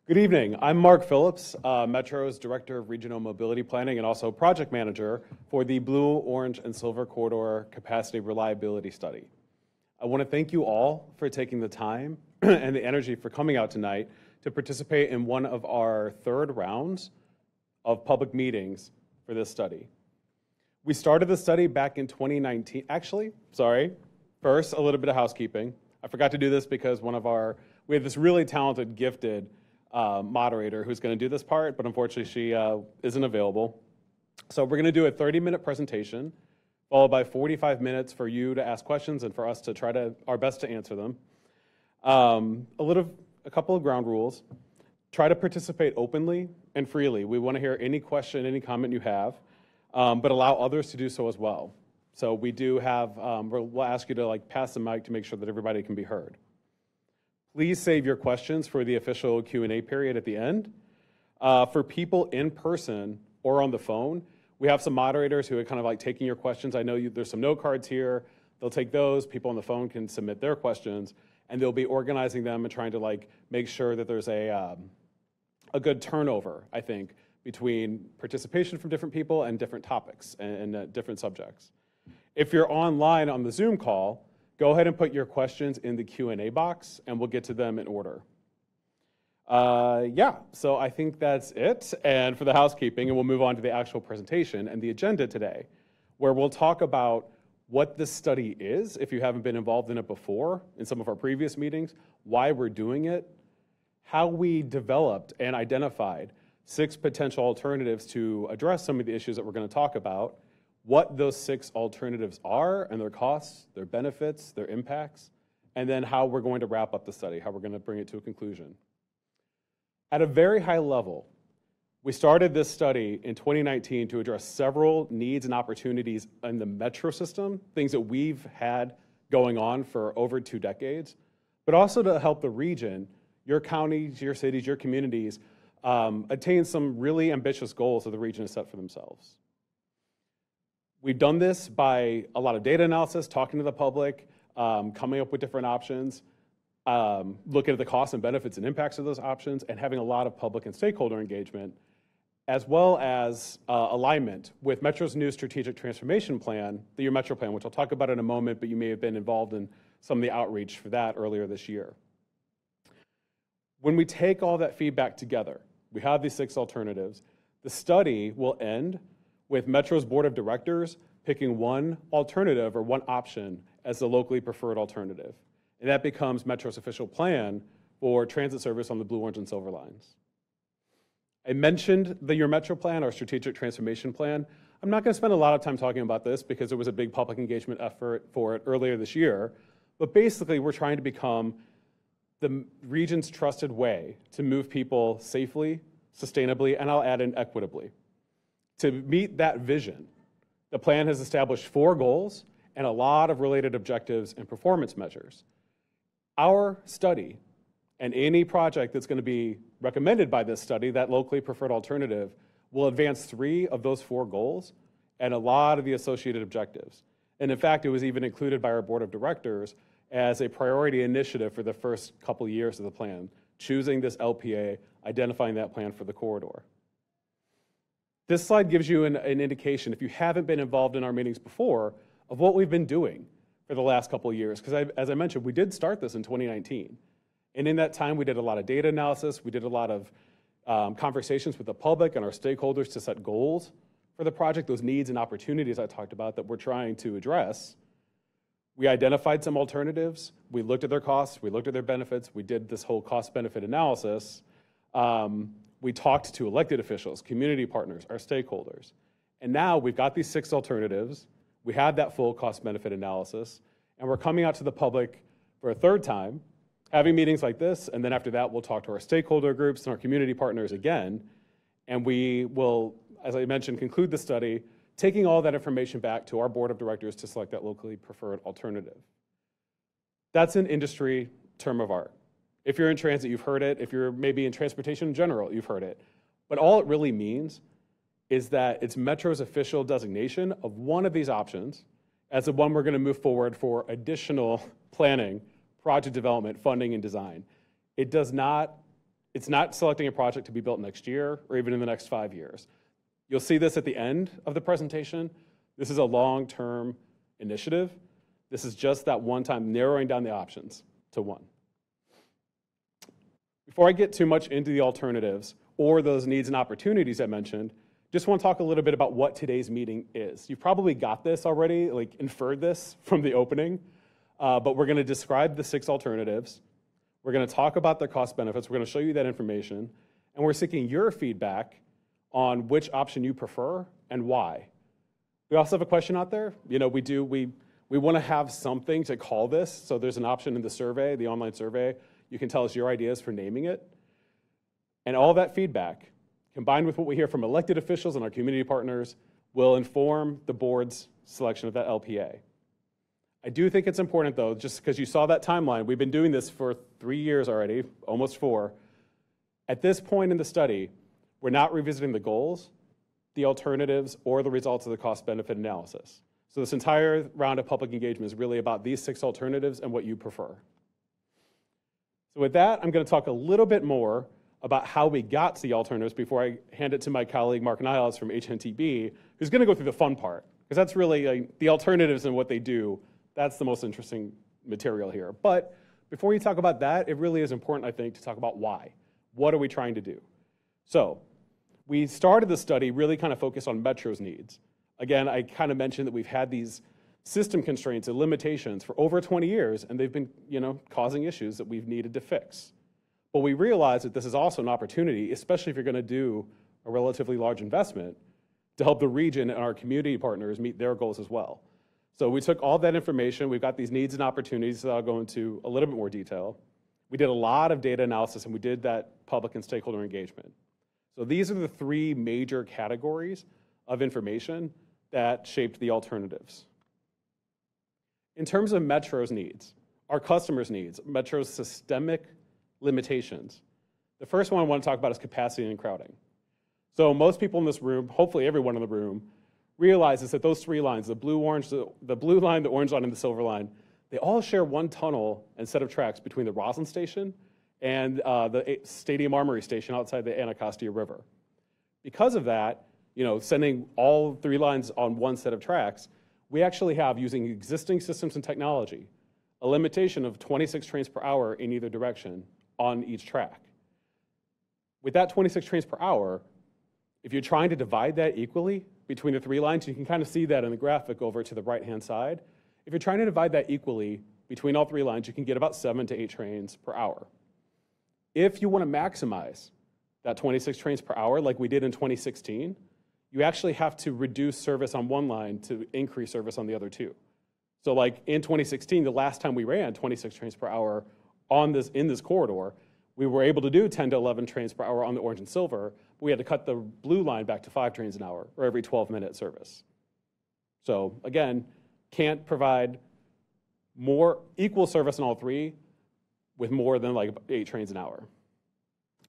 Good evening. I'm Mark Phillips, Metro's Director of Regional Mobility Planning and also Project Manager for the Blue, Orange, and Silver Corridor Capacity Reliability Study. I want to thank you all for taking the time and the energy for coming out tonight to participate in one of our third rounds of public meetings for this study. We started the study back in 2019. Actually, sorry, first, a little bit of housekeeping. I forgot to do this because we have this really talented, gifted moderator who's going to do this part, but unfortunately she isn't available. So we're going to do a 30-minute presentation, followed by 45 minutes for you to ask questions and for us to try our best to answer them. A couple of ground rules. Try to participate openly and freely. We want to hear any question, any comment you have, but allow others to do so as well. So we do have, we'll ask you to pass the mic to make sure that everybody can be heard. Please save your questions for the official Q&A period at the end. For people in person or on the phone, we have some moderators who are kind of taking your questions. I know there's some note cards here. They'll take those. People on the phone can submit their questions, and they'll be organizing them and trying to make sure that there's a good turnover, I think, between participation from different people and different topics and different subjects. If you're online on the Zoom call, go ahead and put your questions in the Q&A box, and we'll get to them in order. So I think that's it. And for the housekeeping, and we'll move on to the actual presentation and the agenda today, where we'll talk about what this study is, if you haven't been involved in it before in some of our previous meetings, why we're doing it, how we developed and identified 6 potential alternatives to address some of the issues that we're going to talk about, what those 6 alternatives are and their costs, their benefits, their impacts, and then how we're going to wrap up the study, how we're going to bring it to a conclusion. At a very high level, we started this study in 2019 to address several needs and opportunities in the metro system, things that we've had going on for over 2 decades, but also to help the region, your counties, your cities, your communities, attain some really ambitious goals that the region has set for themselves. We've done this by a lot of data analysis, talking to the public, coming up with different options, looking at the costs and benefits and impacts of those options, and having a lot of public and stakeholder engagement, as well as alignment with Metro's new strategic transformation plan, the Your Metro Plan, which I'll talk about in a moment, but you may have been involved in some of the outreach for that earlier this year. When we take all that feedback together, we have these 6 alternatives. The study will end with Metro's Board of Directors picking one alternative or one option as the locally preferred alternative. And that becomes Metro's official plan for transit service on the Blue, Orange, and Silver lines. I mentioned the Your Metro Plan, our strategic transformation plan. I'm not going to spend a lot of time talking about this because there was a big public engagement effort for it earlier this year. But basically, we're trying to become the region's trusted way to move people safely, sustainably, and I'll add in equitably. To meet that vision, the plan has established 4 goals and a lot of related objectives and performance measures. Our study and any project that's going to be recommended by this study, that locally preferred alternative, will advance 3 of those 4 goals and a lot of the associated objectives. And in fact, it was even included by our board of directors as a priority initiative for the first couple years of the plan, choosing this LPA, identifying that plan for the corridor. This slide gives you an indication, if you haven't been involved in our meetings before, of what we've been doing for the last couple of years. Because as I mentioned, we did start this in 2019. And in that time, we did a lot of data analysis. We did a lot of conversations with the public and our stakeholders to set goals for the project, those needs and opportunities I talked about that we're trying to address. We identified some alternatives. We looked at their costs. We looked at their benefits. We did this whole cost-benefit analysis. We talked to elected officials, community partners, our stakeholders. And now we've got these 6 alternatives. We had that full cost-benefit analysis. And we're coming out to the public for a 3rd time, having meetings like this. And then after that, we'll talk to our stakeholder groups and our community partners again. And we will, as I mentioned, conclude the study, taking all that information back to our board of directors to select that locally preferred alternative. That's an industry term of art. If you're in transit, you've heard it. If you're maybe in transportation in general, you've heard it. But all it really means is that it's Metro's official designation of one of these options as the one we're going to move forward for additional planning, project development, funding, and design. It does not It's not selecting a project to be built next year or even in the next 5 years. You'll see this at the end of the presentation. This is a long-term initiative. This is just that one time narrowing down the options to one. Before I get too much into the alternatives or those needs and opportunities I mentioned, just want to talk a little bit about what today's meeting is. You've probably got this already, like inferred this from the opening, but we're going to describe the 6 alternatives. We're going to talk about their cost benefits. We're going to show you that information, and we're seeking your feedback on which option you prefer and why. We also have a question out there. You know, we want to have something to call this, so there's an option in the survey, the online survey. You can tell us your ideas for naming it. And all that feedback, combined with what we hear from elected officials and our community partners, will inform the board's selection of that LPA. I do think it's important, though, just because you saw that timeline. We've been doing this for 3 years already, almost 4. At this point in the study, we're not revisiting the goals, the alternatives, or the results of the cost-benefit analysis. So this entire round of public engagement is really about these 6 alternatives and what you prefer. So with that, I'm going to talk a little bit more about how we got to the alternatives before I hand it to my colleague Mark Niles from HNTB, who's going to go through the fun part, because that's really the alternatives and what they do. That's the most interesting material here. But before you talk about that, it really is important, I think, to talk about why. What are we trying to do? So we started the study really kind of focused on Metro's needs. Again, I kind of mentioned that we've had these system constraints and limitations for over 20 years, and they've been, causing issues that we've needed to fix. But we realized that this is also an opportunity, especially if you're going to do a relatively large investment, to help the region and our community partners meet their goals as well. So we took all that information. We've got these needs and opportunities that I'll go into a little bit more detail. We did a lot of data analysis, and we did that public and stakeholder engagement. So these are the 3 major categories of information that shaped the alternatives. In terms of Metro's needs, our customers' needs, Metro's systemic limitations, the first one I want to talk about is capacity and crowding. So most people in this room, hopefully everyone in the room, realizes that those 3 lines, the blue line, the orange line, and the silver line, they all share one tunnel and set of tracks between the Roslyn Station and the Stadium Armory Station outside the Anacostia River. Because of that, sending all 3 lines on one set of tracks, we actually have, using existing systems and technology, a limitation of 26 trains per hour in either direction on each track. With that 26 trains per hour, if you're trying to divide that equally between the 3 lines, you can kind of see that in the graphic over to the right-hand side. If you're trying to divide that equally between all 3 lines, you can get about 7 to 8 trains per hour. If you want to maximize that 26 trains per hour like we did in 2016, you actually have to reduce service on one line to increase service on the other 2. So like in 2016, the last time we ran 26 trains per hour in this corridor, we were able to do 10 to 11 trains per hour on the orange and silver, but we had to cut the blue line back to 5 trains an hour, or every 12-minute service. So again, can't provide more equal service on all 3 with more than like 8 trains an hour.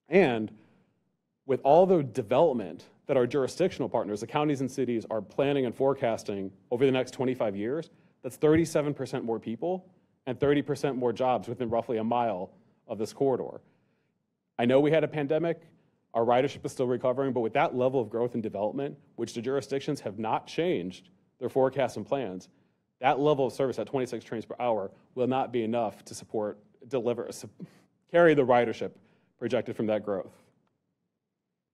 And with all the development that our jurisdictional partners, the counties and cities, are planning and forecasting over the next 25 years, that's 37% more people and 30% more jobs within roughly a mile of this corridor. I know we had a pandemic, our ridership is still recovering, but with that level of growth and development, which the jurisdictions have not changed their forecasts and plans, that level of service at 26 trains per hour will not be enough to carry the ridership projected from that growth.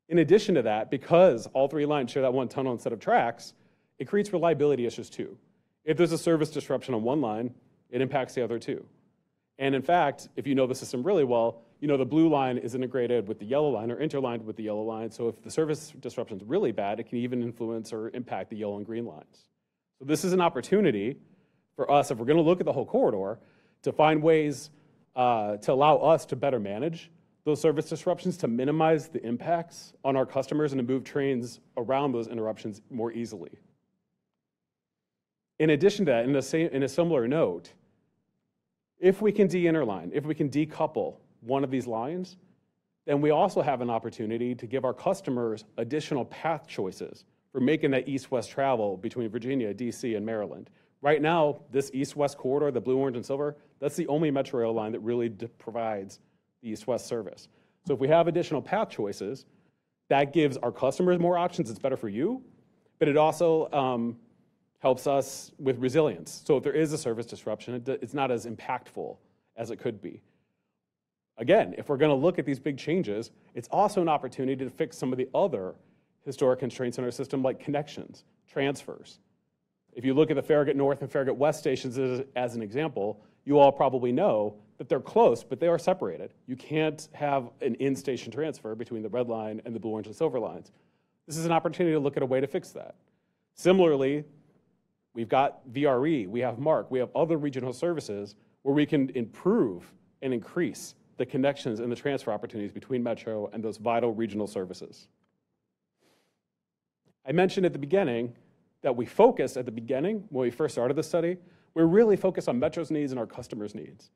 In addition to that, because all 3 lines share that one tunnel instead of tracks, it creates reliability issues too. If there's a service disruption on one line, it impacts the other 2. And in fact, if you know the system really well, the blue line is integrated with the yellow line or interlined with the yellow line. So if the service disruption is really bad, it can even influence or impact the yellow and green lines. So this is an opportunity for us, if we're going to look at the whole corridor, to find ways to allow us to better manage those service disruptions, to minimize the impacts on our customers and to move trains around those interruptions more easily. In addition to that, in a similar note, if we can de-interline, if we can decouple one of these lines, then we also have an opportunity to give our customers additional path choices for making that east-west travel between Virginia, DC, and Maryland. Right now, this east-west corridor, the blue, orange, and silver, that's the only Metro rail line that really provides the east-west service. So if we have additional path choices, that gives our customers more options. It's better for you, but it also helps us with resilience. So if there is a service disruption, it's not as impactful as it could be. Again, if we're going to look at these big changes, it's also an opportunity to fix some of the other historic constraints in our system, like connections, transfers. If you look at the Farragut North and Farragut West stations as an example, you all probably know that they're close, but they are separated. You can't have an in-station transfer between the red line and the blue, orange, and silver lines. This is an opportunity to look at a way to fix that. Similarly, we've got VRE, we have MARC, we have other regional services where we can improve and increase the connections and the transfer opportunities between Metro and those vital regional services. I mentioned at the beginning that we focused at the beginning, when we first started the study, we're really focused on Metro's needs and our customers' needs.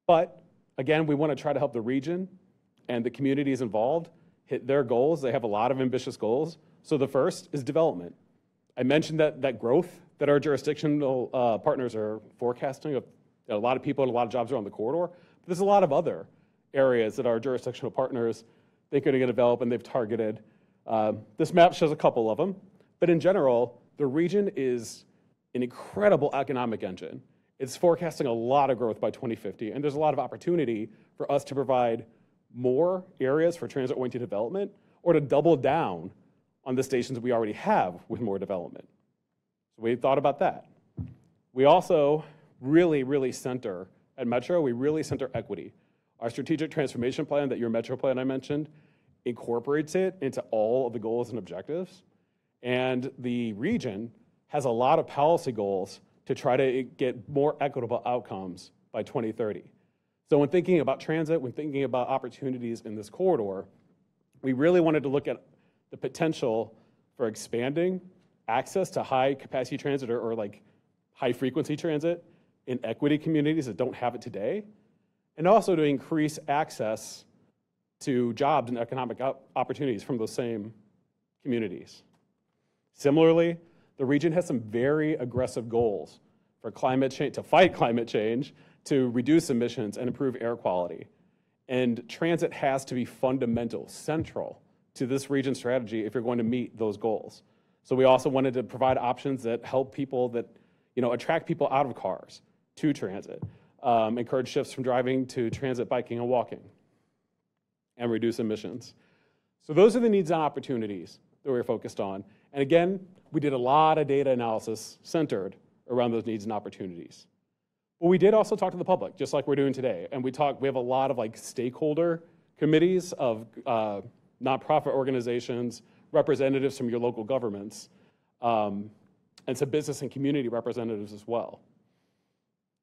But again, we want to try to help the region and the communities involved hit their goals. They have a lot of ambitious goals. So the first is development. I mentioned that growth that our jurisdictional partners are forecasting. A lot of people and a lot of jobs are on the corridor. But there's a lot of other areas that our jurisdictional partners think are going to develop and they've targeted. This map shows a couple of them. But in general, the region is an incredible economic engine. It's forecasting a lot of growth by 2050, and there's a lot of opportunity for us to provide more areas for transit-oriented development or to double down on the stations we already have with more development. So we thought about that. We also really center, at Metro, we really center equity. Our strategic transformation plan, that your Metro plan I mentioned, incorporates it into all of the goals and objectives. And the region has a lot of policy goals to try to get more equitable outcomes by 2030. So when thinking about transit, when thinking about opportunities in this corridor, we really wanted to look at the potential for expanding access to high capacity transit or like high frequency transit in equity communities that don't have it today, and also to increase access to jobs and economic opportunities from those same communities. Similarly, the region has some very aggressive goals for climate change, to fight climate change, to reduce emissions and improve air quality. And transit has to be fundamental, central to this region's strategy if you're going to meet those goals. So we also wanted to provide options that help people, that attract people out of cars to transit, encourage shifts from driving to transit, biking, and walking, and reduce emissions. So those are the needs and opportunities that we're focused on. And again, we did a lot of data analysis centered around those needs and opportunities. But we did also talk to the public, just like we're doing today. And we have a lot of stakeholder committees of nonprofit organizations, representatives from your local governments, and some business and community representatives as well.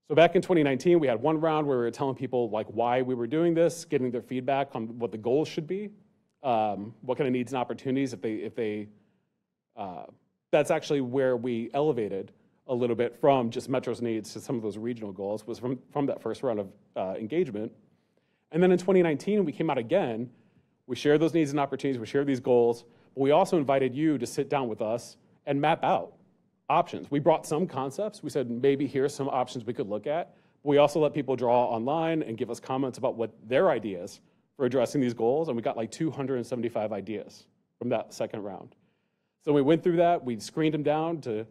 So back in 2019, we had one round where we were telling people why we were doing this, getting their feedback on what the goals should be, what kind of needs and opportunities that's actually where we elevated a little bit from just Metro's needs to some of those regional goals, was from that first round of engagement. And then in 2019, we came out again, we shared those needs and opportunities, we shared these goals, but we also invited you to sit down with us and map out options. We brought some concepts. We said, maybe here's some options we could look at. We also let people draw online and give us comments about what their ideas for addressing these goals, and we got 275 ideas from that second round. So we went through that, we screened them down to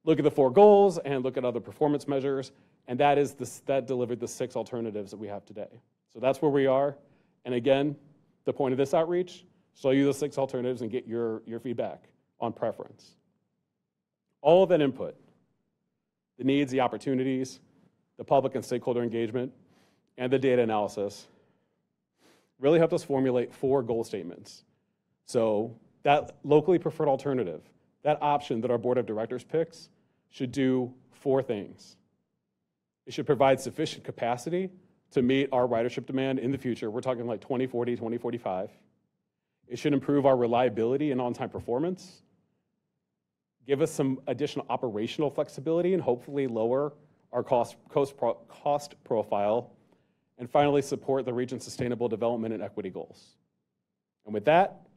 look at the 4 goals and look at other performance measures, and that delivered the 6 alternatives that we have today. So that's where we are. And again, the point of this outreach, show you the 6 alternatives and get your feedback on preference. All of that input, the needs, the opportunities, the public and stakeholder engagement, and the data analysis really helped us formulate 4 goal statements. So that locally preferred alternative, that option that our board of directors picks, should do 4 things. It should provide sufficient capacity to meet our ridership demand in the future. We're talking 2040, 2045. It should improve our reliability and on-time performance, give us some additional operational flexibility, and hopefully lower our cost profile, and finally support the region's sustainable development and equity goals. And with that,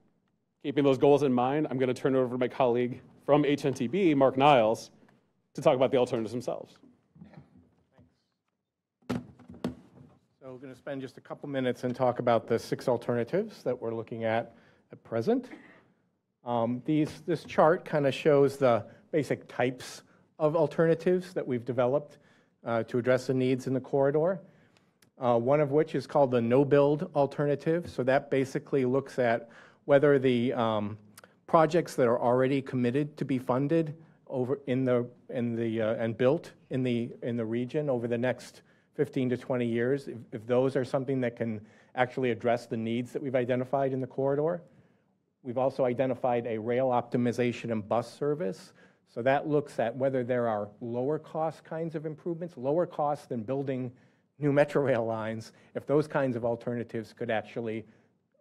keeping those goals in mind, I'm going to turn it over to my colleague from HNTB, Mark Niles, to talk about the alternatives themselves. So we're going to spend just a couple minutes and talk about the 6 alternatives that we're looking at present. This chart kind of shows the basic types of alternatives that we've developed to address the needs in the corridor. One of which is called the no-build alternative. So that basically looks at whether the projects that are already committed to be funded over and built in the region over the next 15 to 20 years, if those are something that can actually address the needs that we've identified in the corridor. We've also identified a rail optimization and bus service. So that looks at whether there are lower cost kinds of improvements, lower cost than building new metro rail lines, if those kinds of alternatives could actually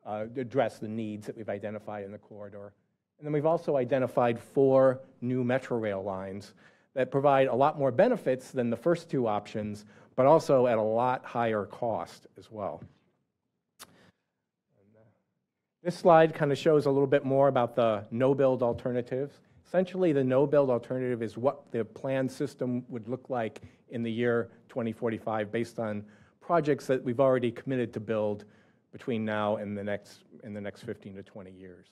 address the needs that we've identified in the corridor. And then we've also identified 4 new metro rail lines that provide a lot more benefits than the first 2 options, but also at a lot higher cost as well. This slide kind of shows a little bit more about the no-build alternatives. Essentially, the no-build alternative is what the planned system would look like in the year 2045 based on projects that we've already committed to build between now and the next 15 to 20 years.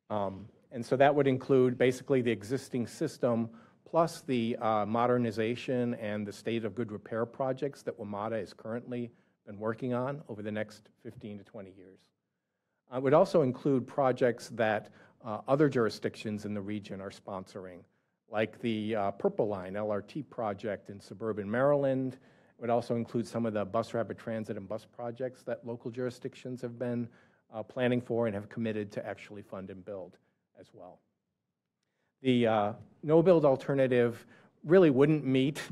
And so that would include basically the existing system plus the modernization and the state of good repair projects that WMATA has currently been working on over the next 15 to 20 years. It would also include projects that other jurisdictions in the region are sponsoring, like the Purple Line LRT project in suburban Maryland. It would also include some of the bus rapid transit and bus projects that local jurisdictions have been planning for and have committed to actually fund and build as well. The no-build alternative really wouldn't meet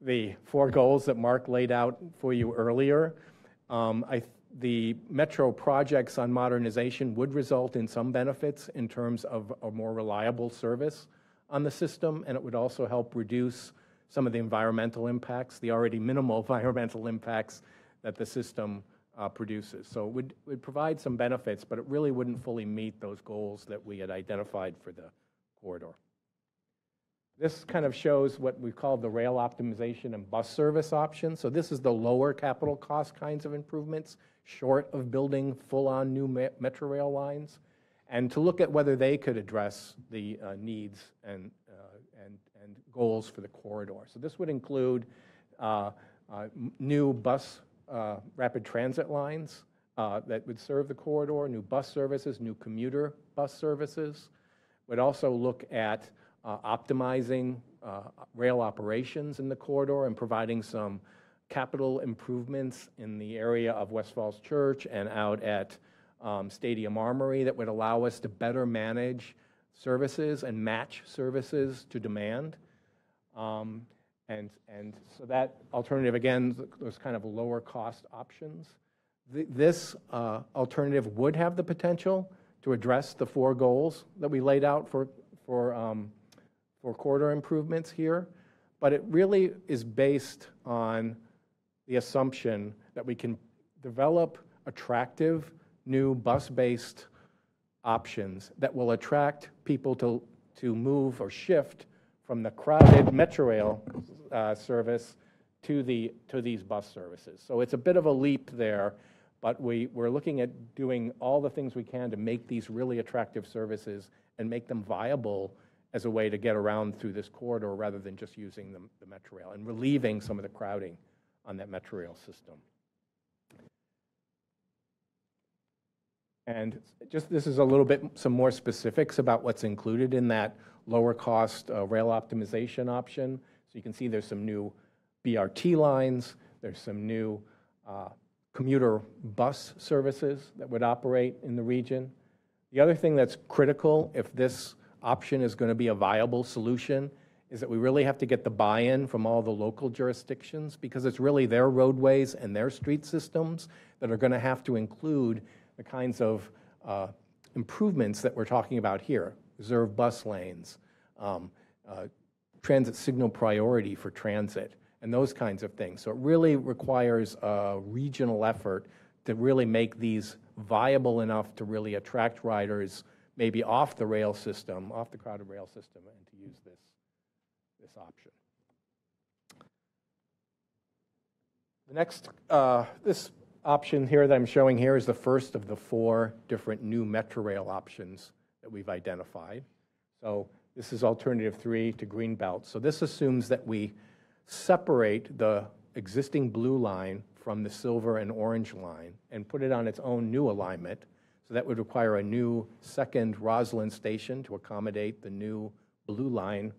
the 4 goals that Mark laid out for you earlier. The metro projects on modernization would result in some benefits in terms of a more reliable service on the system, and it would also help reduce some of the environmental impacts, the already minimal environmental impacts that the system produces. So it would provide some benefits, but it really wouldn't fully meet those goals that we had identified for the corridor. This kind of shows what we call the rail optimization and bus service option. So this is the lower capital cost kinds of improvements, short of building full-on new metro rail lines, and to look at whether they could address the needs and goals for the corridor. So this would include new bus rapid transit lines that would serve the corridor, new bus services, new commuter bus services. Would also look at optimizing rail operations in the corridor and providing some capital improvements in the area of West Falls Church and out at Stadium Armory that would allow us to better manage services and match services to demand. And so that alternative, again, those kind of lower cost options. This alternative would have the potential to address the 4 goals that we laid out for corridor improvements here, but it really is based on the assumption that we can develop attractive new bus-based options that will attract people to move or shift from the crowded metro rail service to these bus services. So it's a bit of a leap there, but we're looking at doing all the things we can to make these really attractive services and make them viable as a way to get around through this corridor rather than just using the metro rail and relieving some of the crowding on that metro rail system. And just this is a little bit some more specifics about what's included in that lower cost rail optimization option. So you can see there's some new BRT lines, there's some new commuter bus services that would operate in the region. The other thing that's critical if this option is going to be a viable solution is that we really have to get the buy-in from all the local jurisdictions because it's really their roadways and their street systems that are going to have to include the kinds of improvements that we're talking about here. Reserved bus lanes, transit signal priority for transit, and those kinds of things. So it really requires a regional effort to really make these viable enough to really attract riders maybe off the rail system, off the crowded rail system, and to use this option. The next, this option here that I'm showing here is the first of the 4 different new Metrorail options that we've identified. So this is alternative 3 to Greenbelt. So this assumes that we separate the existing blue line from the silver and orange line and put it on its own new alignment. So that would require a new second Roslyn station to accommodate the new blue line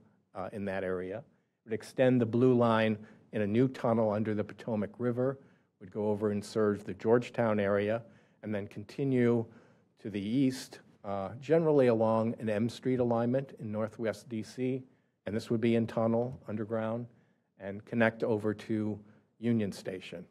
in that area. It would extend the blue line in a new tunnel under the Potomac River, would go over and serve the Georgetown area, and then continue to the east, generally along an M Street alignment in Northwest DC, and this would be in tunnel underground, and connect over to Union Station.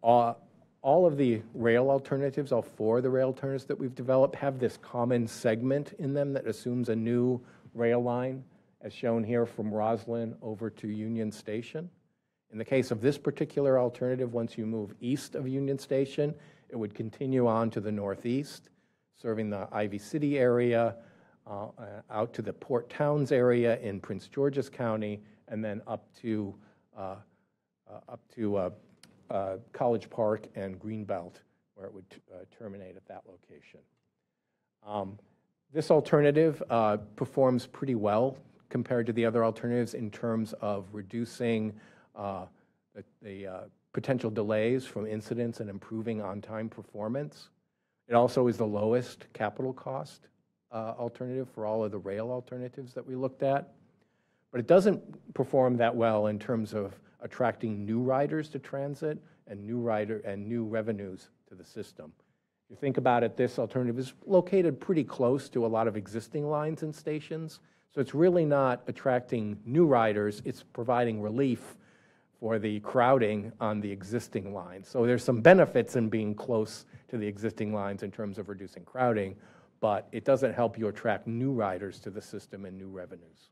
All of the rail alternatives, all 4 of the rail alternatives that we've developed, have this common segment in them that assumes a new rail line, as shown here from Roslyn over to Union Station. In the case of this particular alternative, once you move east of Union Station, it would continue on to the northeast, serving the Ivy City area, out to the Port Towns area in Prince George's County, and then up to College Park and Greenbelt, where it would terminate at that location. This alternative performs pretty well compared to the other alternatives in terms of reducing the potential delays from incidents and improving on-time performance. It also is the lowest capital cost alternative for all of the rail alternatives that we looked at. But it doesn't perform that well in terms of attracting new riders to transit and new revenues to the system. If you think about it, this alternative is located pretty close to a lot of existing lines and stations, so it's really not attracting new riders, it's providing relief for the crowding on the existing lines. So there's some benefits in being close to the existing lines in terms of reducing crowding, but it doesn't help you attract new riders to the system and new revenues.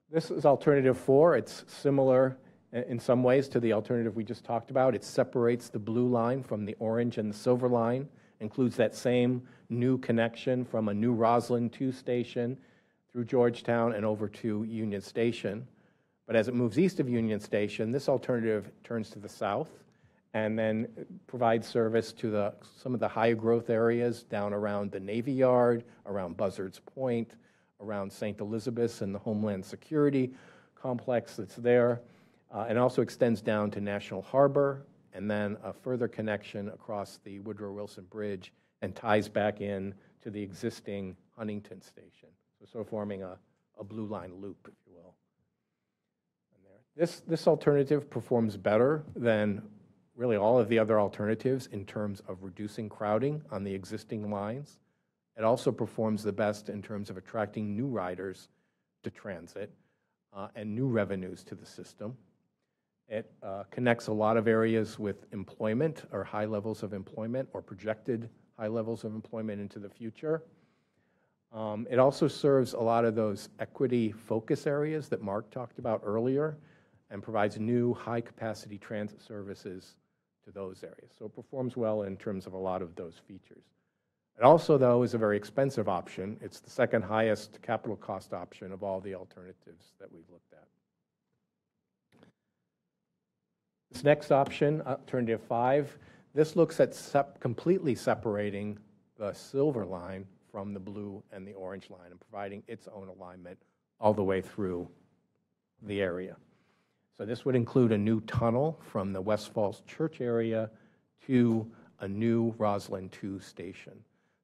This is alternative 4. It's similar in some ways to the alternative we just talked about. It separates the blue line from the orange and the silver line, includes that same new connection from a new Roslyn 2 station through Georgetown and over to Union Station. But as it moves east of Union Station, this alternative turns to the south and then provides service to some of the higher growth areas down around the Navy Yard, around Buzzards Point, around St. Elizabeth's and the Homeland Security complex that's there, and also extends down to National Harbor, and then a further connection across the Woodrow Wilson Bridge and ties back in to the existing Huntington station. So sort of forming a blue line loop, if you will. And this alternative performs better than really all of the other alternatives in terms of reducing crowding on the existing lines. It also performs the best in terms of attracting new riders to transit and new revenues to the system. It connects a lot of areas with employment or high levels of employment or projected high levels of employment into the future. It also serves a lot of those equity focus areas that Mark talked about earlier and provides new high capacity transit services to those areas. So it performs well in terms of a lot of those features. It also, though, is a very expensive option. It's the second highest capital cost option of all the alternatives that we've looked at. This next option, alternative 5, this looks at completely separating the silver line from the blue and the orange line and providing its own alignment all the way through the area. So this would include a new tunnel from the West Falls Church area to a new Roslyn 2 station.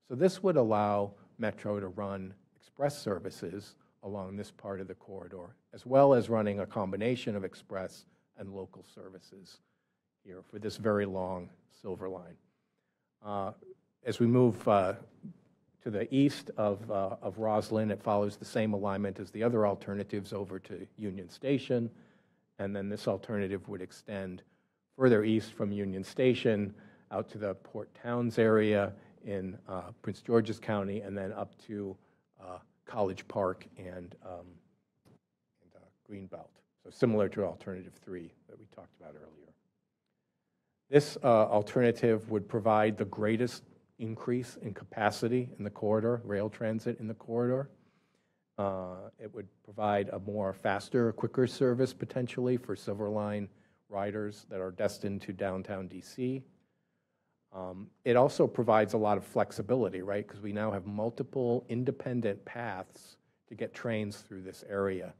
So this would allow Metro to run express services along this part of the corridor, as well as running a combination of express and local services here for this very long silver line. As we move to the east of Roslyn, it follows the same alignment as the other alternatives over to Union Station, and then this alternative would extend further east from Union Station out to the Port Towns area in Prince George's County, and then up to College Park and Greenbelt. So similar to alternative 3 that we talked about earlier. This alternative would provide the greatest increase in capacity in the corridor, rail transit in the corridor, It would provide a more faster, quicker service potentially for Silverline riders that are destined to downtown DC. It also provides a lot of flexibility, right? Because we now have multiple independent paths to get trains through this area.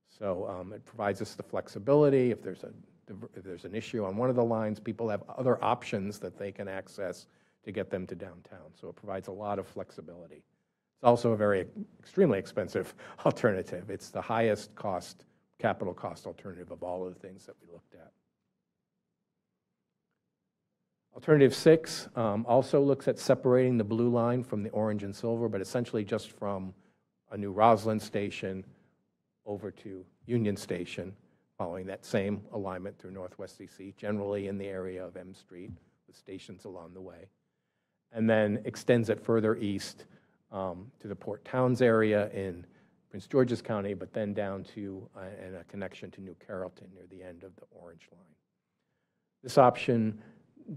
So it provides us the flexibility. If there's an issue on one of the lines, people have other options that they can access to get them to downtown. So it provides a lot of flexibility. It's also a very extremely expensive alternative. It's the highest cost, capital cost alternative of all of the things that we looked at. Alternative 6 also looks at separating the blue line from the orange and silver, but essentially just from a new Roslyn station over to Union Station, following that same alignment through Northwest DC, generally in the area of M Street, with stations along the way, and then extends it further east to the Port Towns area in Prince George's County, but then down to and a connection to New Carrollton near the end of the orange line. This option,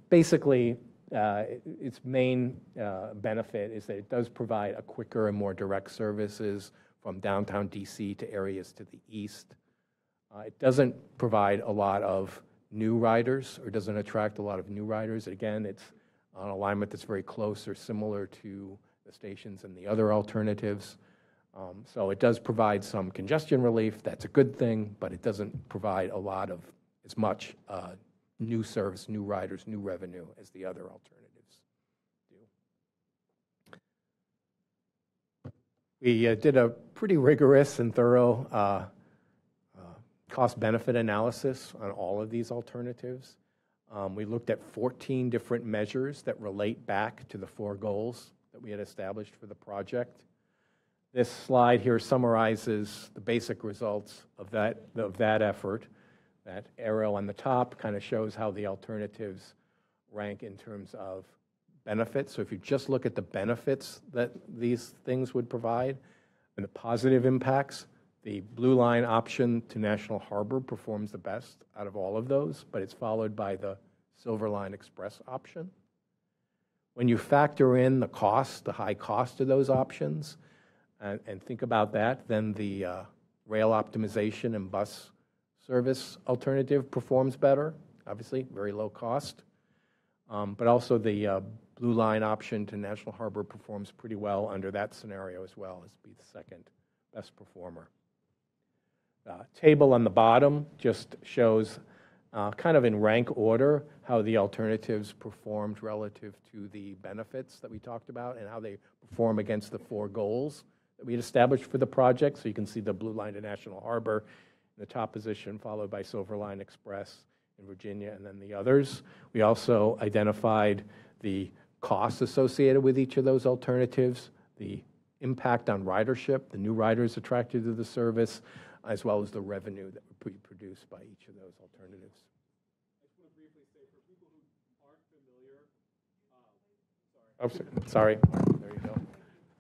basically, its main benefit is that it does provide a quicker and more direct services from downtown DC to areas to the east. It doesn't provide a lot of new riders, or doesn't attract a lot of new riders. Again, it's an alignment that's very close or similar to the stations and the other alternatives. So it does provide some congestion relief. That's a good thing, but it doesn't provide a lot of as much new service, new riders, new revenue as the other alternatives do. We did a pretty rigorous and thorough cost-benefit analysis on all of these alternatives. We looked at 14 different measures that relate back to the 4 goals that we had established for the project. This slide here summarizes the basic results of that effort. That arrow on the top kind of shows how the alternatives rank in terms of benefits. So if you just look at the benefits that these things would provide and the positive impacts, the blue line option to National Harbor performs the best out of all of those, but it's followed by the Silverline Express option. When you factor in the cost, the high cost of those options, and think about that, then the rail optimization and bus service alternative performs better, obviously, very low cost. But also the blue line option to National Harbor performs pretty well under that scenario as well, as be the second best performer. Table on the bottom just shows kind of in rank order how the alternatives performed relative to the benefits that we talked about and how they perform against the 4 goals that we had established for the project. So you can see the blue line to National Harbor in the top position, followed by Silverline Express in Virginia, and then the others. We also identified the costs associated with each of those alternatives, the impact on ridership, the new riders attracted to the service, as well as the revenue that would be produced by each of those alternatives. I just want to briefly say, for people who aren't familiar, sorry, there you go.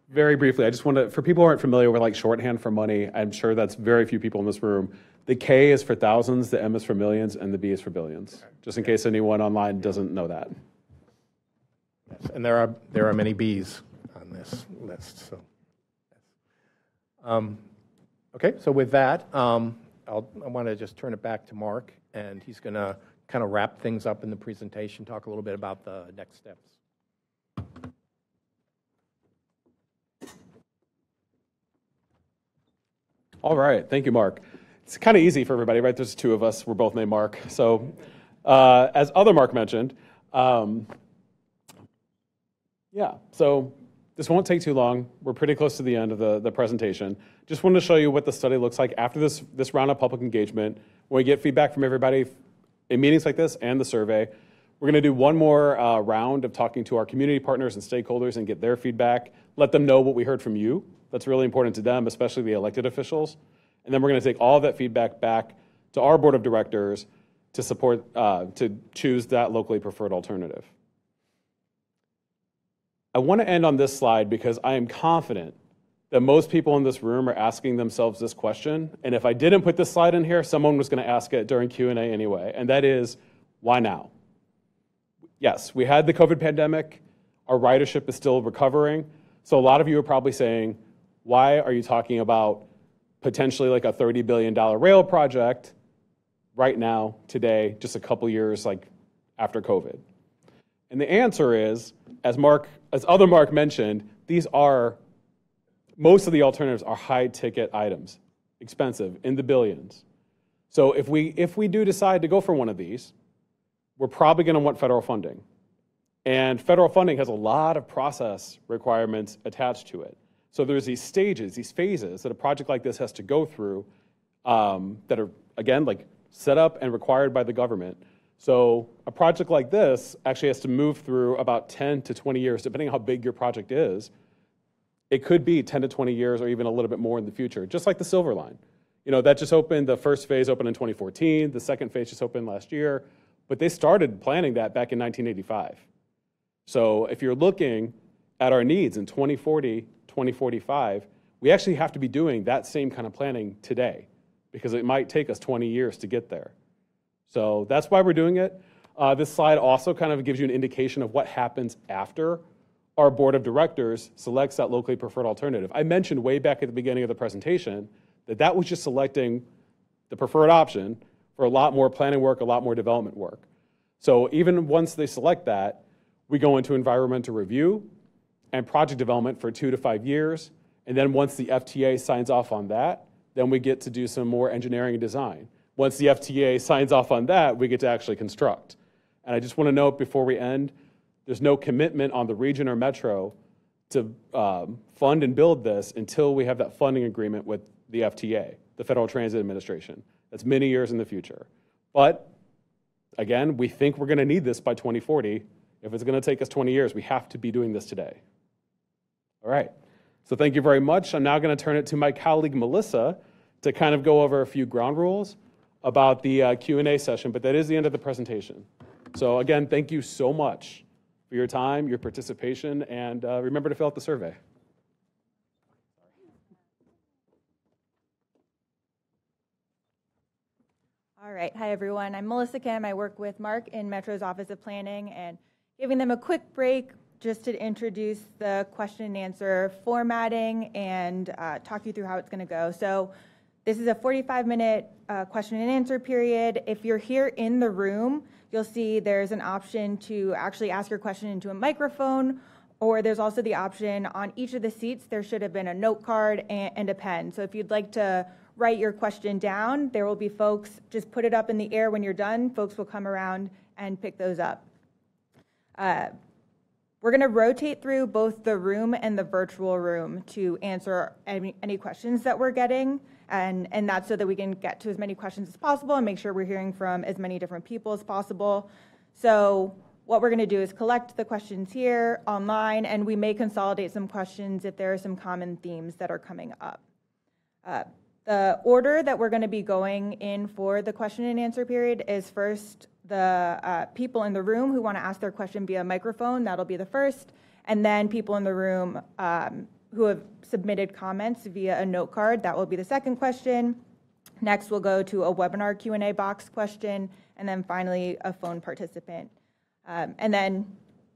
Very briefly, I just want to, for people who aren't familiar with like shorthand for money, I'm sure that's very few people in this room. The K is for thousands, the M is for millions, and the B is for billions. Okay. Just in case anyone online doesn't know that. Yes, and there are many Bs on this list. So, okay, so with that, I want to just turn it back to Mark, and he's going to kind of wrap things up in the presentation, talk a little bit about the next steps. All right, thank you, Mark. It's kind of easy for everybody, right? There's 2 of us. We're both named Mark. So as other Mark mentioned, yeah, so this won't take too long. We're pretty close to the end of the presentation. Just wanted to show you what the study looks like after this round of public engagement. When we get feedback from everybody in meetings like this and the survey, we're going to do one more round of talking to our community partners and stakeholders and get their feedback, let them know what we heard from you. That's really important to them, especially the elected officials. And then we're going to take all of that feedback back to our board of directors to support, to choose that locally preferred alternative. I want to end on this slide because I am confident that most people in this room are asking themselves this question. And if I didn't put this slide in here, someone was going to ask it during Q&A anyway. And that is, why now? Yes, we had the COVID pandemic. Our ridership is still recovering. So a lot of you are probably saying, Why are you talking about potentially like a $30 billion rail project right now, today, just a couple years like after COVID? And the answer is, as other Mark mentioned, most of the alternatives are high ticket items, expensive, in the billions. So if we do decide to go for one of these, we're probably going to want federal funding. And federal funding has a lot of process requirements attached to it. So there's these stages, these phases that a project like this has to go through that are, again, like set up and required by the government. So a project like this actually has to move through about 10 to 20 years, depending on how big your project is. It could be 10 to 20 years or even a little bit more in the future, just like the Silverline. You know, that just opened, the first phase opened in 2014, the second phase just opened last year, but they started planning that back in 1985. So if you're looking at our needs in 2040, 2045, we actually have to be doing that same kind of planning today, because it might take us 20 years to get there. So that's why we're doing it. This slide also kind of gives you an indication of what happens after our board of directors selects that locally preferred alternative. I mentioned way back at the beginning of the presentation that was just selecting the preferred option for a lot more planning work, a lot more development work. So even once they select that, we go into environmental review and project development for 2 to 5 years. And then once the FTA signs off on that, then we get to do some more engineering and design. Once the FTA signs off on that, we get to actually construct. And I just want to note before we end, there's no commitment on the region or metro to fund and build this until we have that funding agreement with the FTA, the Federal Transit Administration. That's many years in the future. But again, we think we're going to need this by 2040. If it's going to take us 20 years, we have to be doing this today. All right. So thank you very much. I'm now going to turn it to my colleague, Melissa, to kind of go over a few ground rules about the Q&A session, but that is the end of the presentation. So again, thank you so much for your time, your participation, and remember to fill out the survey. All right. Hi, everyone. I'm Melissa Kim. I work with Mark in Metro's Office of Planning, and giving them a quick break just to introduce the question and answer formatting and talk you through how it's going to go. So this is a 45-minute question and answer period. If you're here in the room, you'll see there's an option to actually ask your question into a microphone, or there's also the option on each of the seats, there should have been a note card and a pen. So if you'd like to write your question down, there will be folks, just put it up in the air when you're done. Folks will come around and pick those up. We're going to rotate through both the room and the virtual room to answer any questions that we're getting. And that's so that we can get to as many questions as possible and make sure we're hearing from as many different people as possible. So what we're going to do is collect the questions here online, and we may consolidate some questions if there are some common themes that are coming up. The order that we're going to be going in for the question and answer period is first the people in the room who want to ask their question via microphone. That'll be the first. And then people in the room who have submitted comments via a note card. That will be the second question. Next, we'll go to a webinar Q&A box question, and then finally a phone participant. And then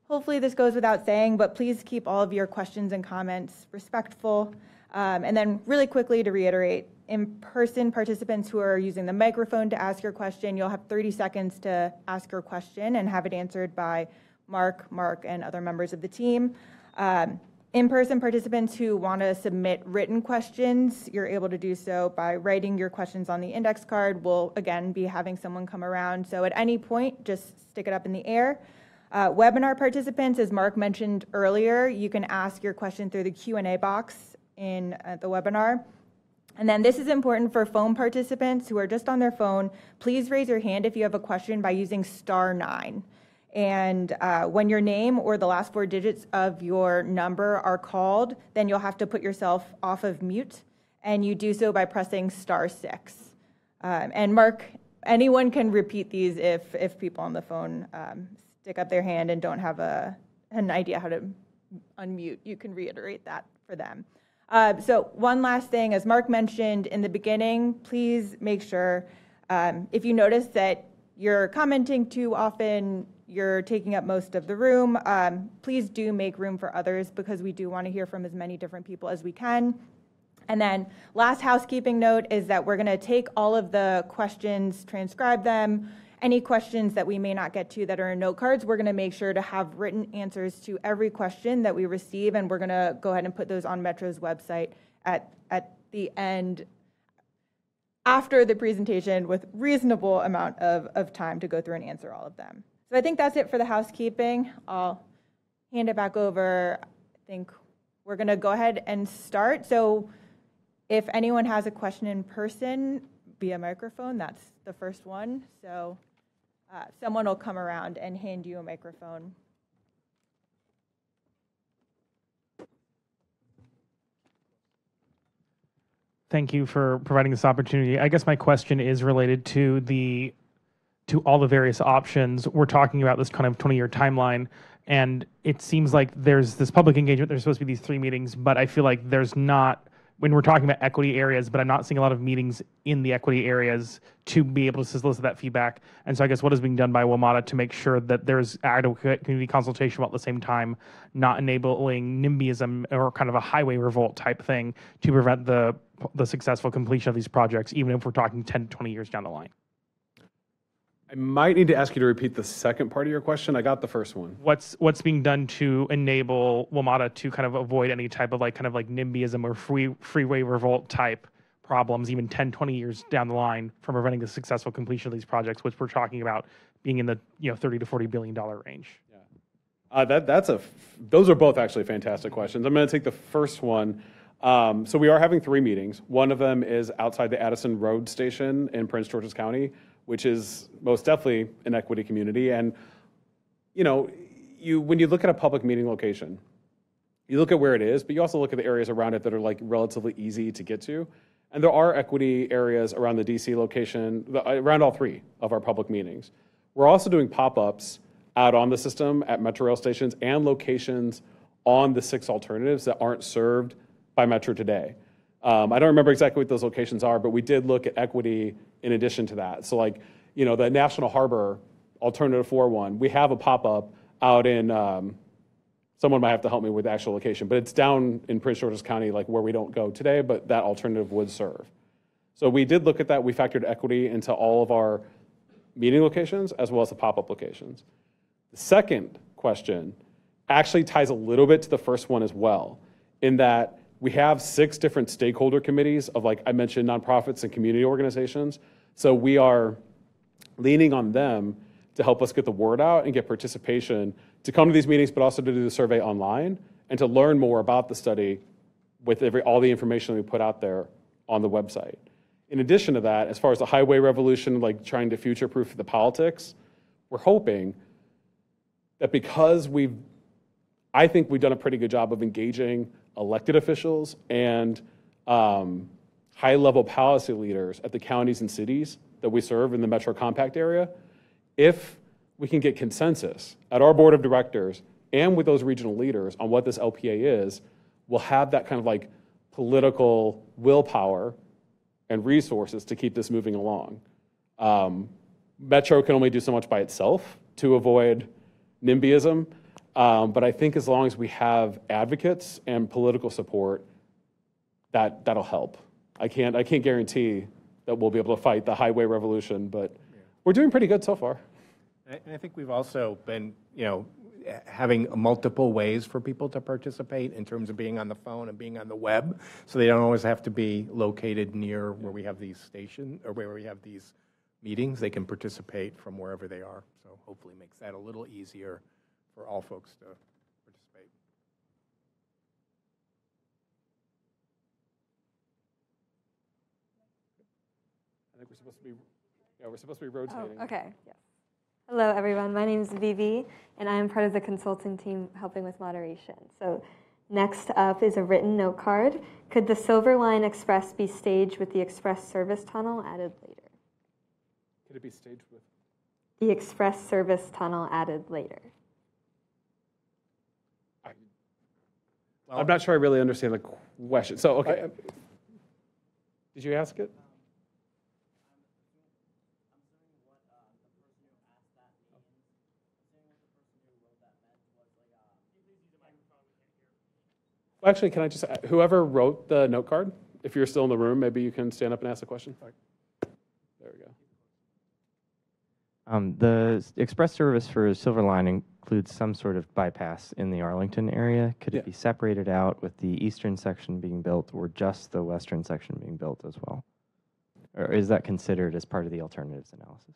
hopefully this goes without saying, but please keep all of your questions and comments respectful. And then really quickly to reiterate, in-person participants who are using the microphone to ask your question, you'll have 30 seconds to ask your question and have it answered by Mark, and other members of the team. In-person participants who want to submit written questions, you're able to do so by writing your questions on the index card. We'll, again, be having someone come around. So at any point, just stick it up in the air. Webinar participants, as Mark mentioned earlier, you can ask your question through the Q&A box in the webinar. And then this is important for phone participants who are just on their phone. Please raise your hand if you have a question by using *9. And when your name or the last 4 digits of your number are called, then you'll have to put yourself off of mute, and you do so by pressing *6. And Mark, anyone can repeat these if people on the phone stick up their hand and don't have an idea how to unmute. You can reiterate that for them. So one last thing, as Mark mentioned in the beginning, please make sure if you notice that you're commenting too often, you're taking up most of the room, please do make room for others, because we do want to hear from as many different people as we can. And then last housekeeping note is that we're going to take all of the questions, transcribe them. Any questions that we may not get to that are in note cards, we're going to make sure to have written answers to every question that we receive, and we're going to go ahead and put those on Metro's website at the end after the presentation with reasonable amount of time to go through and answer all of them. So I think that's it for the housekeeping. I'll hand it back over. I think we're going to go ahead and start. So if anyone has a question in person via microphone, that's the first one. So someone will come around and hand you a microphone. Thank you for providing this opportunity. I guess my question is related to all the various options. We're talking about this kind of 20-year timeline, and it seems like there's this public engagement. There's supposed to be these 3 meetings, but I feel like there's not, when we're talking about equity areas, but I'm not seeing a lot of meetings in the equity areas to be able to solicit that feedback. And so I guess what is being done by WMATA to make sure that there's adequate community consultation while at the same time not enabling NIMBYism or kind of a highway revolt type thing to prevent the successful completion of these projects, even if we're talking 10 to 20 years down the line. I might need to ask you to repeat the second part of your question. I got the first one. What's being done to enable WMATA to kind of avoid any type of like NIMBYism or freeway revolt type problems, even 10, 20 years down the line, from preventing the successful completion of these projects, which we're talking about being in the $30 to $40 billion range? Yeah. Those are both actually fantastic questions. I'm going to take the first one. So we are having 3 meetings. One of them is outside the Addison Road Station in Prince George's County, which is most definitely an equity community. And, when you look at a public meeting location, you look at where it is, but you also look at the areas around it that are like relatively easy to get to. And there are equity areas around the DC location, around all 3 of our public meetings. We're also doing pop-ups out on the system at Metro rail stations and locations on the 6 alternatives that aren't served by Metro today. I don't remember exactly what those locations are, but we did look at equity in addition to that. So the National Harbor Alternative 4-1, we have a pop-up out in, someone might have to help me with the actual location, but it's down in Prince George's County, like where we don't go today, but that alternative would serve. So we did look at that. We factored equity into all of our meeting locations as well as the pop-up locations. The second question actually ties a little bit to the first one as well, in that we have 6 different stakeholder committees of, like I mentioned, nonprofits and community organizations. So we are leaning on them to help us get the word out and get participation to come to these meetings, but also to do the survey online and to learn more about the study with all the information we put out there on the website. In addition to that, as far as the highway revolution, like trying to future-proof the politics, we're hoping that because I think we've done a pretty good job of engaging elected officials and high-level policy leaders at the counties and cities that we serve in the Metro Compact area. If we can get consensus at our board of directors and with those regional leaders on what this LPA is, we'll have that kind of like political willpower and resources to keep this moving along. Metro can only do so much by itself to avoid NIMBYism. But I think as long as we have advocates and political support, that'll help. I can't guarantee that we'll be able to fight the highway revolution, but we're doing pretty good so far. And I think we've also been, having multiple ways for people to participate in terms of being on the phone and being on the web, so they don't always have to be located near where we have these stations or where we have these meetings. They can participate from wherever they are. So hopefully makes that a little easier for all folks to participate. I think we're supposed to be rotating. Oh, okay. Yes. Hello, everyone. My name is Vivi, and I am part of the consulting team helping with moderation. So next up is a written note card. Could the Silverline Express be staged with the Express Service Tunnel added later? Could it be staged with? The Express Service Tunnel added later. I'm not sure I really understand the question. So, okay. Did you ask it? Actually, can I just, whoever wrote the note card, if you're still in the room, maybe you can stand up and ask a question. There we go. The express service for Silverline includes some sort of bypass in the Arlington area. Could it be separated out with the eastern section being built or just the western section being built as well? Or is that considered as part of the alternatives analysis?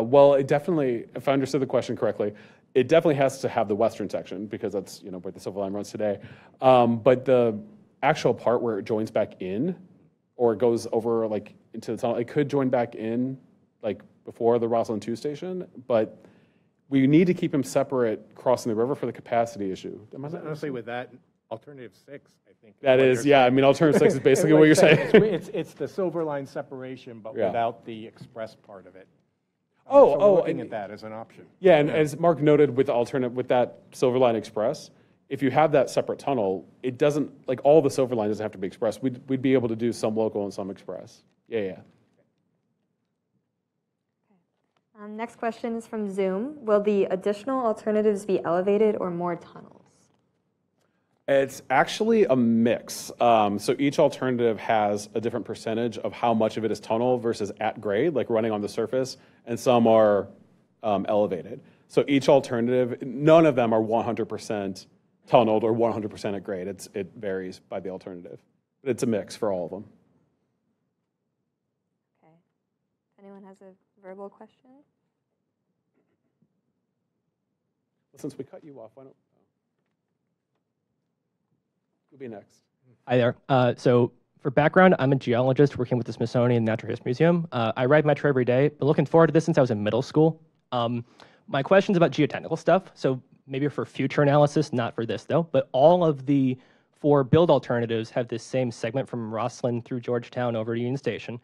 Well, it definitely, if I understood the question correctly, it definitely has to have the western section because that's where the Silverline runs today. But the actual part where it joins back in, or it goes over like into the tunnel, it could join back in like before the Roslyn 2 station, but we need to keep them separate crossing the river for the capacity issue. Honestly, with that, alternative 6, I think. That is, yeah, I mean, alternative 6 is basically what you're saying. It's the Silverline separation, but without the express part of it. So we're looking at that as an option. Yeah, and as Mark noted with that Silverline Express, if you have that separate tunnel, it doesn't, like all the Silverline doesn't have to be express. We'd be able to do some local and some express. Yeah. Next question is from Zoom. Will the additional alternatives be elevated or more tunnels? It's actually a mix. So each alternative has a different percentage of how much of it is tunnel versus at grade, like running on the surface, and some are elevated. So each alternative, none of them are 100% tunneled or 100% at grade. It varies by the alternative. But it's a mix for all of them. Okay. If anyone has a verbal question? Well, since we cut you off, why don't you'll be next. Hi there. So for background, I'm a geologist working with the Smithsonian Natural History Museum. I ride Metro every day, but looking forward to this since I was in middle school. My question's about geotechnical stuff, so maybe for future analysis, not for this though, but all of the 4 build alternatives have this same segment from Rosslyn through Georgetown over to Union Station.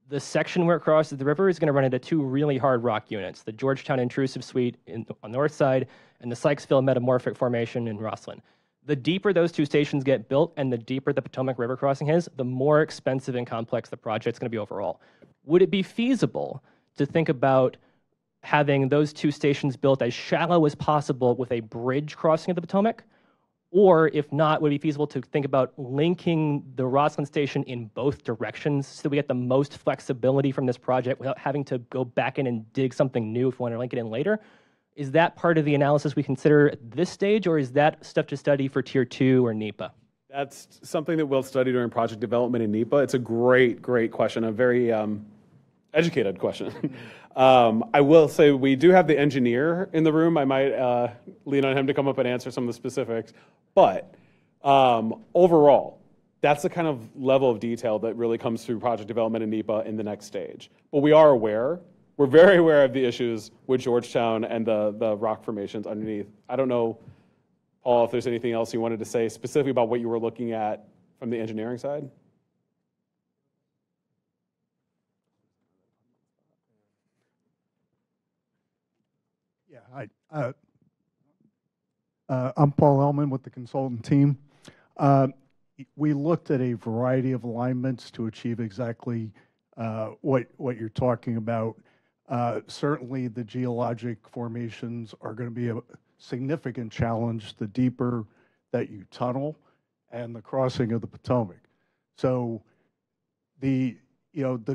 The section where it crosses the river is going to run into 2 really hard rock units, the Georgetown Intrusive Suite on the north side and the Sykesville Metamorphic Formation in Rosslyn. The deeper those 2 stations get built and the deeper the Potomac River crossing is, the more expensive and complex the project's going to be overall. Would it be feasible to think about having those 2 stations built as shallow as possible with a bridge crossing of the Potomac? Or if not, would it be feasible to think about linking the Rosslyn station in both directions so that we get the most flexibility from this project without having to go back in and dig something new if we want to link it in later? Is that part of the analysis we consider at this stage, or is that stuff to study for Tier 2 or NEPA? That's something that we'll study during project development in NEPA. It's a great question, a very educated question. I will say we do have the engineer in the room. I might lean on him to come up and answer some of the specifics. But overall, that's the kind of level of detail that really comes through project development in NEPA in the next stage. But we're very aware of the issues with Georgetown and the rock formations underneath. I don't know, Paul, if there's anything else you wanted to say specifically about what you were looking at from the engineering side? Yeah, hi. I'm Paul Ellman with the consultant team. We looked at a variety of alignments to achieve exactly what you're talking about. Certainly the geologic formations are going to be a significant challenge the deeper that you tunnel and the crossing of the Potomac. So the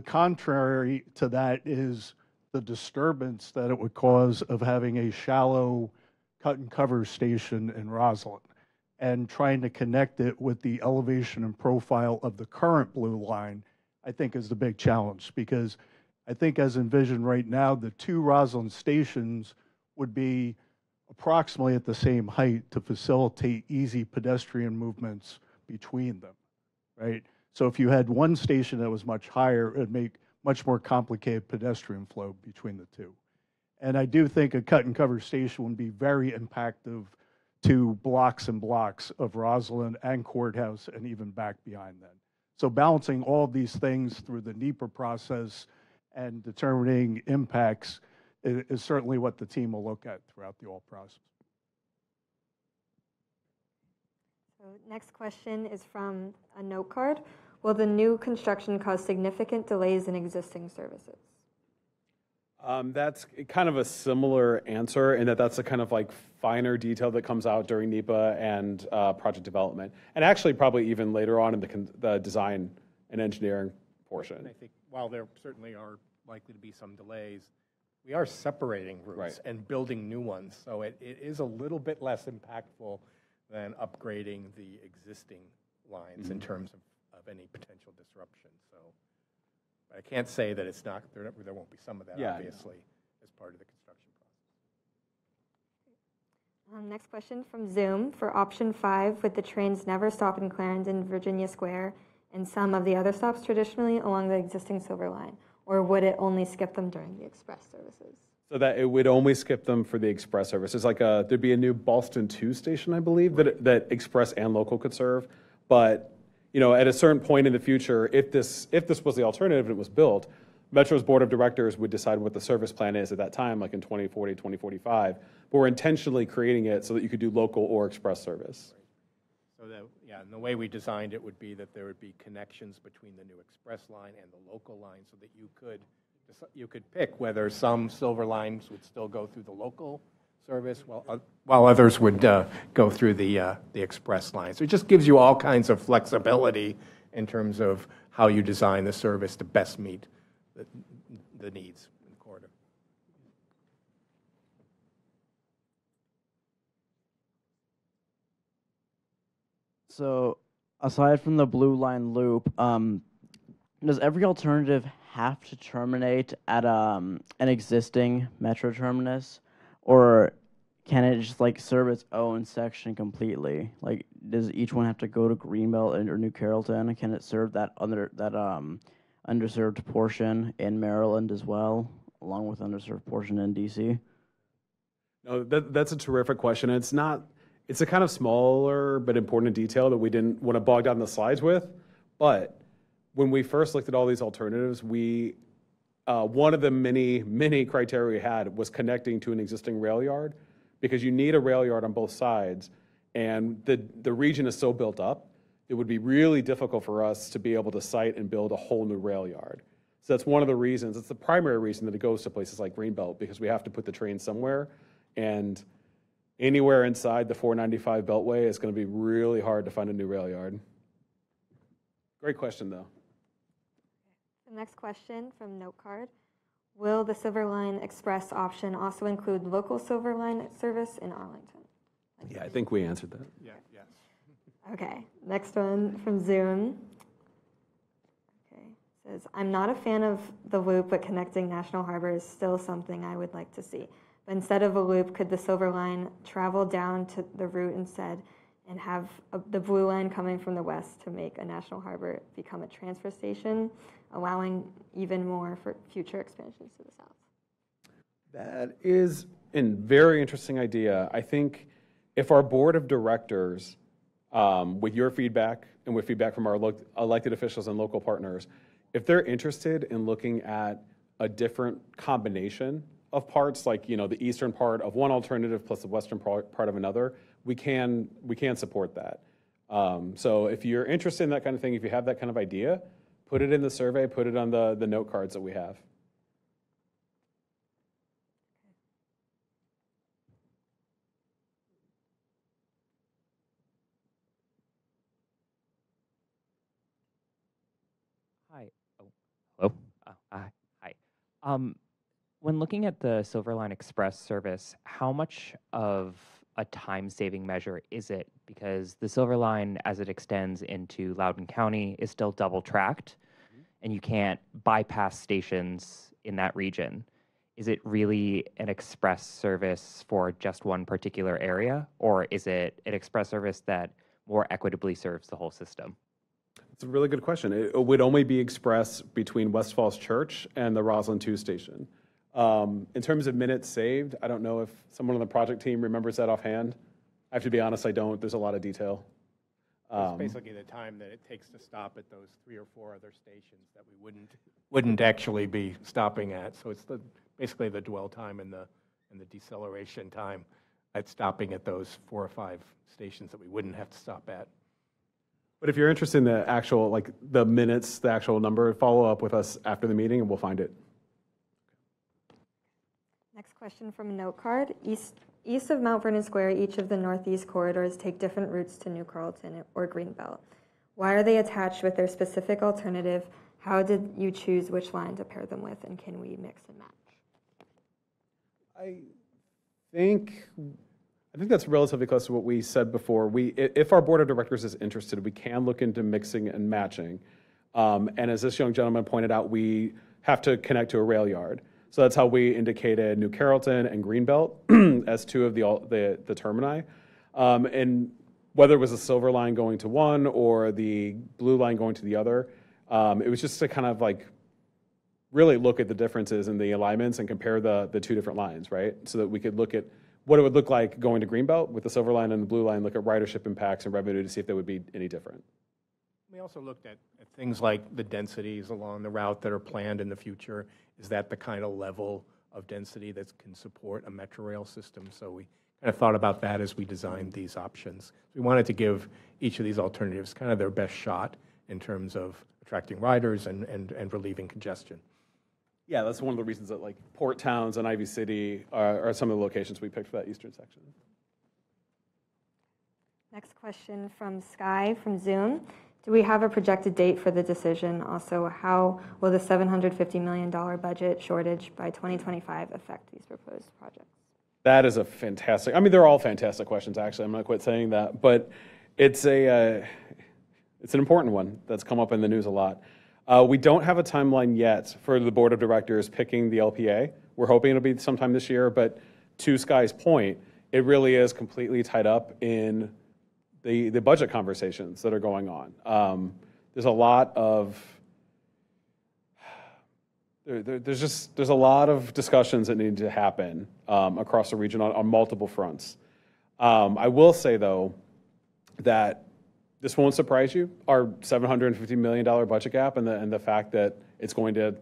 contrary to that is the disturbance that it would cause of having a shallow cut and cover station in Rosslyn and trying to connect it with the elevation and profile of the current blue line, I think is the big challenge, because I think as envisioned right now, the 2 Rosslyn stations would be approximately at the same height to facilitate easy pedestrian movements between them, right? So if you had one station that was much higher, it would make much more complicated pedestrian flow between the 2. And I do think a cut and cover station would be very impactful to blocks and blocks of Rosslyn and Courthouse and even back behind that. So balancing all of these things through the NEPA process and determining impacts is certainly what the team will look at throughout the whole process. So next question is from a note card. Will the new construction cause significant delays in existing services? That's kind of a similar answer in that that's a kind of like finer detail that comes out during NEPA and project development, and actually probably even later on in the design and engineering portion. And I think while there certainly are likely to be some delays, we are separating routes Right. and building new ones. So it is a little bit less impactful than upgrading the existing lines in terms of any potential disruption. So I can't say that it's not, there won't be some of that, Yeah, obviously, as part of the construction process. Next question from Zoom for option 5, with the trains never stopping Clarendon, Virginia Square, and some of the other stops traditionally along the existing Silver Line, or would it only skip them during the express services? So that it would only skip them for the express services. Like there'd be a new Boston 2 station, I believe, that express and local could serve. But at a certain point in the future, if this was the alternative and it was built, Metro's board of directors would decide what the service plan is at that time, like in 2040, 2045. But we're intentionally creating it so that you could do local or express service. So and the way we designed it would be that there would be connections between the new express line and the local line so that you could pick whether some Silver Lines would still go through the local service while others would go through the express line. So it just gives you all kinds of flexibility in terms of how you design the service to best meet the needs in the corridor. So aside from the blue line loop, does every alternative have to terminate at an existing metro terminus, or can it just like serve its own section completely? Like, does each one have to go to Greenbelt or New Carrollton? Can it serve that underserved portion in Maryland as well, along with underserved portion in DC? No, that's a terrific question. It's a kind of smaller but important detail that we didn't want to bog down the slides with. But when we first looked at all these alternatives, one of the many criteria we had was connecting to an existing rail yard, because you need a rail yard on both sides, and the region is so built up, it would be really difficult for us to be able to site and build a whole new rail yard. So that's one of the reasons, it's the primary reason that it goes to places like Greenbelt, because we have to put the train somewhere, and anywhere inside the 495 Beltway is going to be really hard to find a new rail yard. Great question, though. The next question from Note Card. Will the Silverline Express option also include local Silverline service in Arlington? Yeah, I think we answered that. Yeah, yes. Okay, next one from Zoom. Okay, says, I'm not a fan of the loop, but connecting National Harbor is still something I would like to see. But instead of a loop, could the Silver Line travel down to the route instead and have the blue line coming from the west to make a National Harbor become a transfer station, allowing even more for future expansions to the south? That is a very interesting idea. I think if our board of directors, with your feedback and with feedback from our elected officials and local partners, if they're interested in looking at a different combination of parts, like the eastern part of one alternative plus the western part of another, we can support that. So if you're interested in that kind of thing, if you have that kind of idea, put it in the survey, put it on the note cards that we have. Hi. Oh, hello. Hi. When looking at the Silverline Express service, how much of a time-saving measure is it? Because the Silverline, as it extends into Loudoun County, is still double-tracked, and you can't bypass stations in that region. Is it really an express service for just one particular area, or is it an express service that more equitably serves the whole system? It's a really good question. It would only be express between West Falls Church and the Roslyn 2 station. In terms of minutes saved, I don't know if someone on the project team remembers that offhand. I have to be honest, I don't. There's a lot of detail. It's basically the time that it takes to stop at those 3 or 4 other stations that we wouldn't actually be stopping at. So it's basically the dwell time and the deceleration time at stopping at those 4 or 5 stations that we wouldn't have to stop at. But if you're interested in the actual, the minutes, the actual number, follow up with us after the meeting and we'll find it. Next question from a note card. East of Mount Vernon Square, each of the northeast corridors take different routes to New Carlton or Greenbelt. Why are they attached with their specific alternative? How did you choose which line to pair them with, and can we mix and match? I think that's relatively close to what we said before. If our board of directors is interested, we can look into mixing and matching. And as this young gentleman pointed out, we have to connect to a rail yard. So that's how we indicated New Carrollton and Greenbelt as two of the termini. And whether it was a silver line going to one or the blue line going to the other, it was just to kind of like really look at the differences in the alignments and compare the two different lines, right? So that we could look at what it would look like going to Greenbelt with the silver line and the blue line, look at ridership impacts and revenue to see if they would be any different. We also looked at things like the densities along the route that are planned in the future. Is that the kind of level of density that can support a metro rail system? So we kind of thought about that as we designed these options. We wanted to give each of these alternatives kind of their best shot in terms of attracting riders and relieving congestion. Yeah, that's one of the reasons that like Port Towns and Ivy City are some of the locations we picked for that eastern section. Next question from Sky from Zoom. Do we have a projected date for the decision? Also, how will the $750 million budget shortage by 2025 affect these proposed projects? That is a fantastic, I mean, they're all fantastic questions, actually. I'm not quite saying that, but it's an important one that's come up in the news a lot. We don't have a timeline yet for the board of directors picking the LPA. We're hoping it'll be sometime this year, but to Sky's point, it really is completely tied up in the budget conversations that are going on. There's a lot of there's a lot of discussions that need to happen across the region on multiple fronts. I will say though that this won't surprise you. Our $750 million budget gap and the fact that it's going to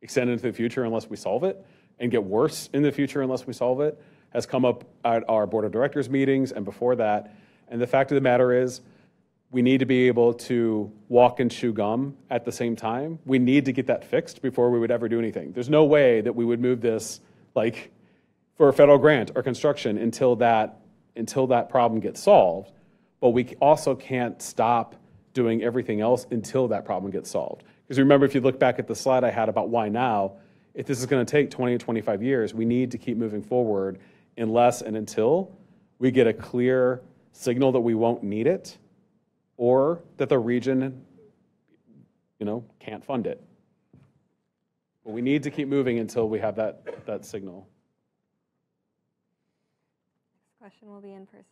extend into the future unless we solve it and get worse in the future unless we solve it has come up at our board of directors meetings and before that. And the fact of the matter is we need to be able to walk and chew gum at the same time. We need to get that fixed before we would ever do anything. There's no way that we would move this like for a federal grant or construction until that problem gets solved. But we also can't stop doing everything else until that problem gets solved. Because remember, if you look back at the slide I had about why now, if this is going to take 20 or 25 years, we need to keep moving forward unless and until we get a clear signal that we won't need it or that the region, can't fund it. But we need to keep moving until we have that signal. Next question will be in person.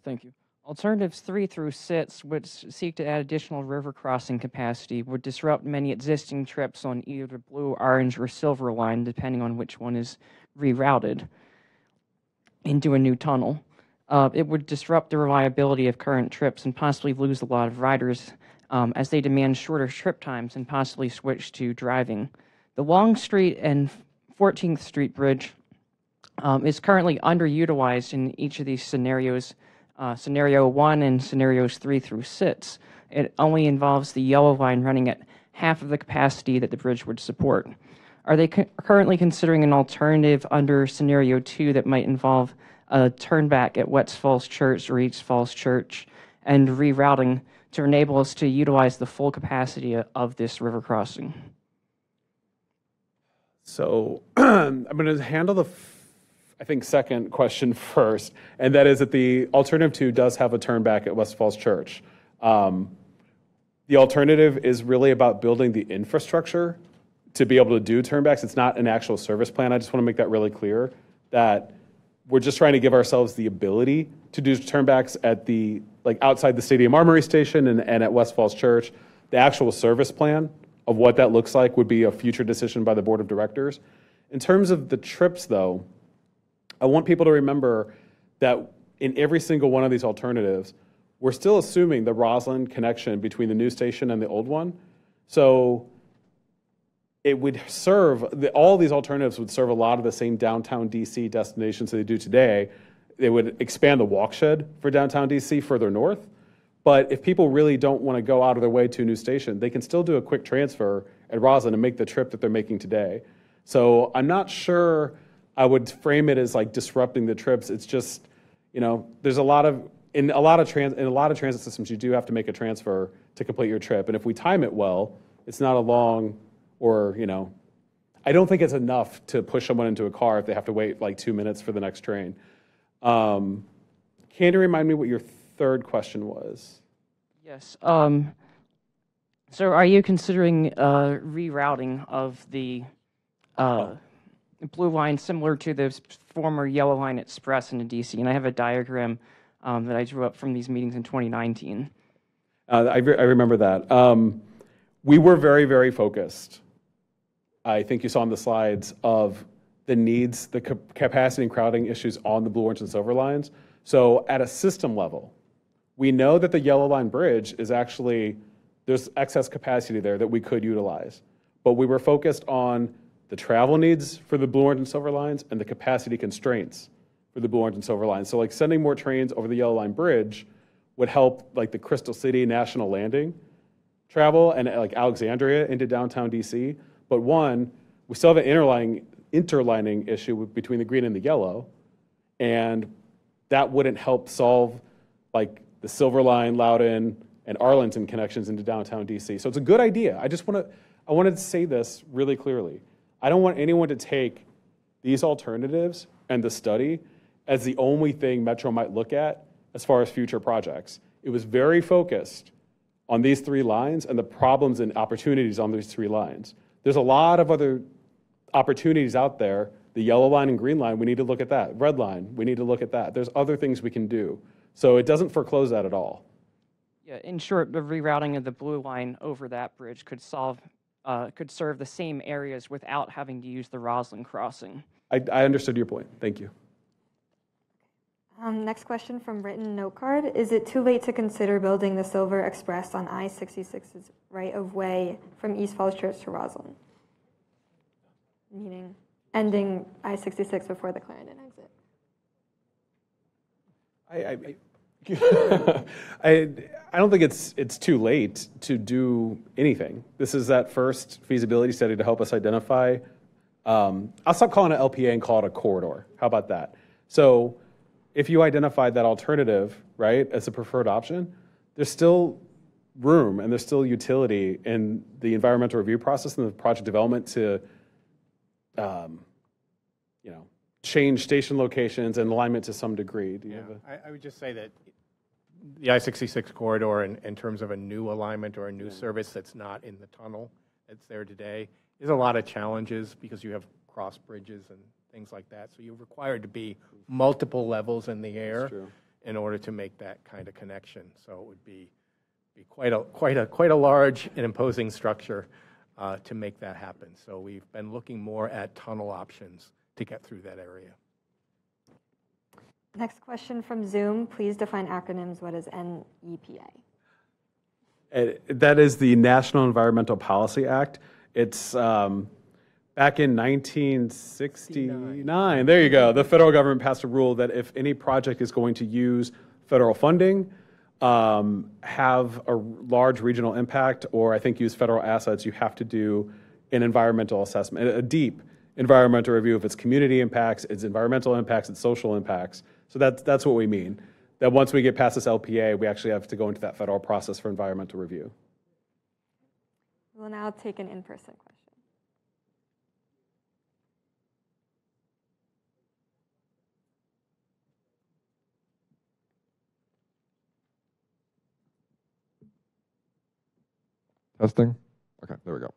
Thank you. Alternatives 3 through 6, which seek to add additional river crossing capacity, would disrupt many existing trips on either the blue, orange, or silver line, depending on which one is rerouted into a new tunnel. It would disrupt the reliability of current trips and possibly lose a lot of riders as they demand shorter trip times and possibly switch to driving. The Long Street and 14th Street Bridge is currently underutilized in each of these scenarios. Scenario 1 and scenarios 3 through 6. It only involves the yellow line running at half of the capacity that the bridge would support. Are they currently considering an alternative under scenario 2 that might involve a turnback at West Falls Church or East Falls Church and rerouting to enable us to utilize the full capacity of this river crossing? So I'm going to handle the second question first, and that is that the alternative 2 does have a turnback at West Falls Church. The alternative is really about building the infrastructure to be able to do turnbacks. It's not an actual service plan. I just want to make that really clear that we're just trying to give ourselves the ability to do turnbacks at outside the Stadium Armory Station and at West Falls Church. The actual service plan of what that looks like would be a future decision by the board of directors. In terms of the trips, though, I want people to remember that in every single one of these alternatives, we're still assuming the Roslyn connection between the new station and the old one. So it would serve, all these alternatives would serve a lot of the same downtown DC destinations that they do today. They would expand the walk shed for downtown DC further north, But if people really don't want to go out of their way to a new station, they can still do a quick transfer at Roslyn and make the trip that they're making today. So I'm not sure I would frame it as like disrupting the trips. It's just, there's in a lot of transit systems, you do have to make a transfer to complete your trip. And if we time it well, it's not a long or, I don't think it's enough to push someone into a car if they have to wait like 2 minutes for the next train. Can you remind me what your third question was? Yes. So are you considering rerouting of the blue line similar to the former Yellow Line Express into DC? And I have a diagram that I drew up from these meetings in 2019. I remember that. We were very, very focused. I think you saw on the slides of the needs, the capacity and crowding issues on the Blue, Orange, and Silver lines. So at a system level, we know that the Yellow Line Bridge is actually, there's excess capacity there that we could utilize. But we were focused on the travel needs for the Blue, Orange, and Silver lines and the capacity constraints for the Blue, Orange, and Silver lines. So like sending more trains over the Yellow Line Bridge would help like the Crystal City National Landing travel and like Alexandria into downtown DC. But one, we still have an interlining issue between the green and the yellow, and that wouldn't help solve like the Silver Line, Loudoun, and Arlington connections into downtown DC. So it's a good idea. I wanted to say this really clearly. I don't want anyone to take these alternatives and the study as the only thing Metro might look at as far as future projects. It was very focused on these 3 lines and the problems and opportunities on these 3 lines. There's a lot of other opportunities out there. The Yellow Line and Green Line, we need to look at that. Red Line, we need to look at that. There's other things we can do. So it doesn't foreclose that at all. Yeah, in short, the rerouting of the Blue Line over that bridge could serve the same areas without having to use the Roslyn crossing. I understood your point. Thank you. Next question from written note card. Is it too late to consider building the Silver Express on I66's right-of-way from East Falls Church to Roslyn? Meaning ending I66 before the Clarendon exit. I don't think it's too late to do anything. This is that first feasibility study to help us identify. I'll stop calling it LPA and call it a corridor. How about that? So if you identified that alternative, right, as a preferred option, there's still room and there's still utility in the environmental review process and the project development to, change station locations and alignment to some degree. I would just say that the I66 corridor, in terms of a new alignment or a new service that's not in the tunnel that's there today, is a lot of challenges because you have cross bridges and things like that. So you're required to be multiple levels in the air in order to make that kind of connection. So it would be quite a large and imposing structure to make that happen. So we've been looking more at tunnel options to get through that area. Next question from Zoom. Please define acronyms. What is NEPA? That is the National Environmental Policy Act. It's back in 1969. There you go. The federal government passed a rule that if any project is going to use federal funding, have a large regional impact, or I think use federal assets, you have to do an environmental assessment, a deep environmental review of its community impacts, its environmental impacts, its social impacts. So that's what we mean. That once we get past this LPA, we actually have to go into that federal process for environmental review. We'll now take an in-person question. Testing? Okay, there we go.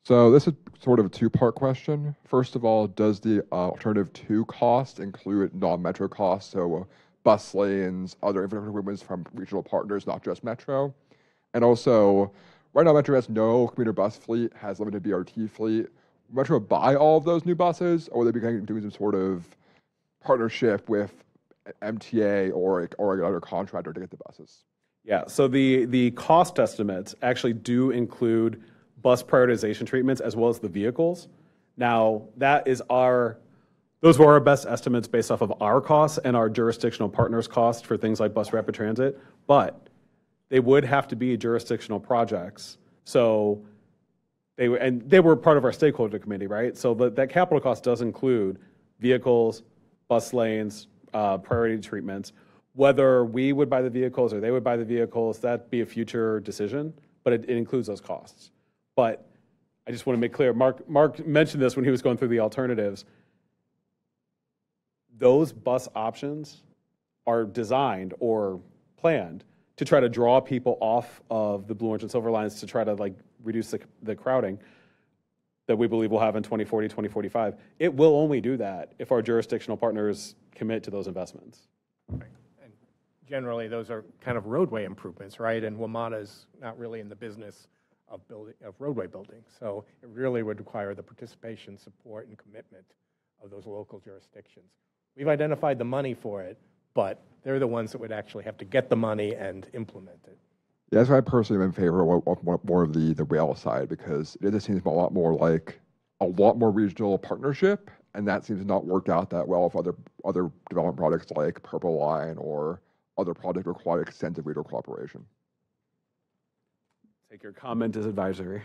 So this is sort of a 2-part question. First of all, does the alternative 2 cost include non-metro costs, so bus lanes, other infrastructure improvements from regional partners, not just Metro? And also, right now Metro has no commuter bus fleet, has limited BRT fleet. Will Metro buy all of those new buses, or will they be doing some sort of partnership with MTA or another contractor to get the buses? Yeah, so the cost estimates actually do include bus prioritization treatments as well as the vehicles. Now, those were our best estimates based off of our costs and our jurisdictional partners' costs for things like bus rapid transit. But they would have to be jurisdictional projects. So they were part of our stakeholder committee, right? So that capital cost does include vehicles, bus lanes, priority treatments. Whether we would buy the vehicles or they would buy the vehicles, that'd be a future decision, but it includes those costs. But I just want to make clear, Mark mentioned this when he was going through the alternatives. Those bus options are designed or planned to try to draw people off of the Blue, Orange, and Silver lines to try to like reduce the crowding that we believe we'll have in 2040, 2045. It will only do that if our jurisdictional partners commit to those investments. Right. And generally, those are kind of roadway improvements, right? And WMATA's not really in the business of roadway building. So it really would require the participation, support, and commitment of those local jurisdictions. We've identified the money for it, but they're the ones that would actually have to get the money and implement it. Yeah, that's why I personally am in favor of more of the rail side, because it just seems a lot more like a lot more regional partnership, and that seems to not work out that well with other development projects like Purple Line or other projects require extensive regional cooperation. Take your comment as advisory.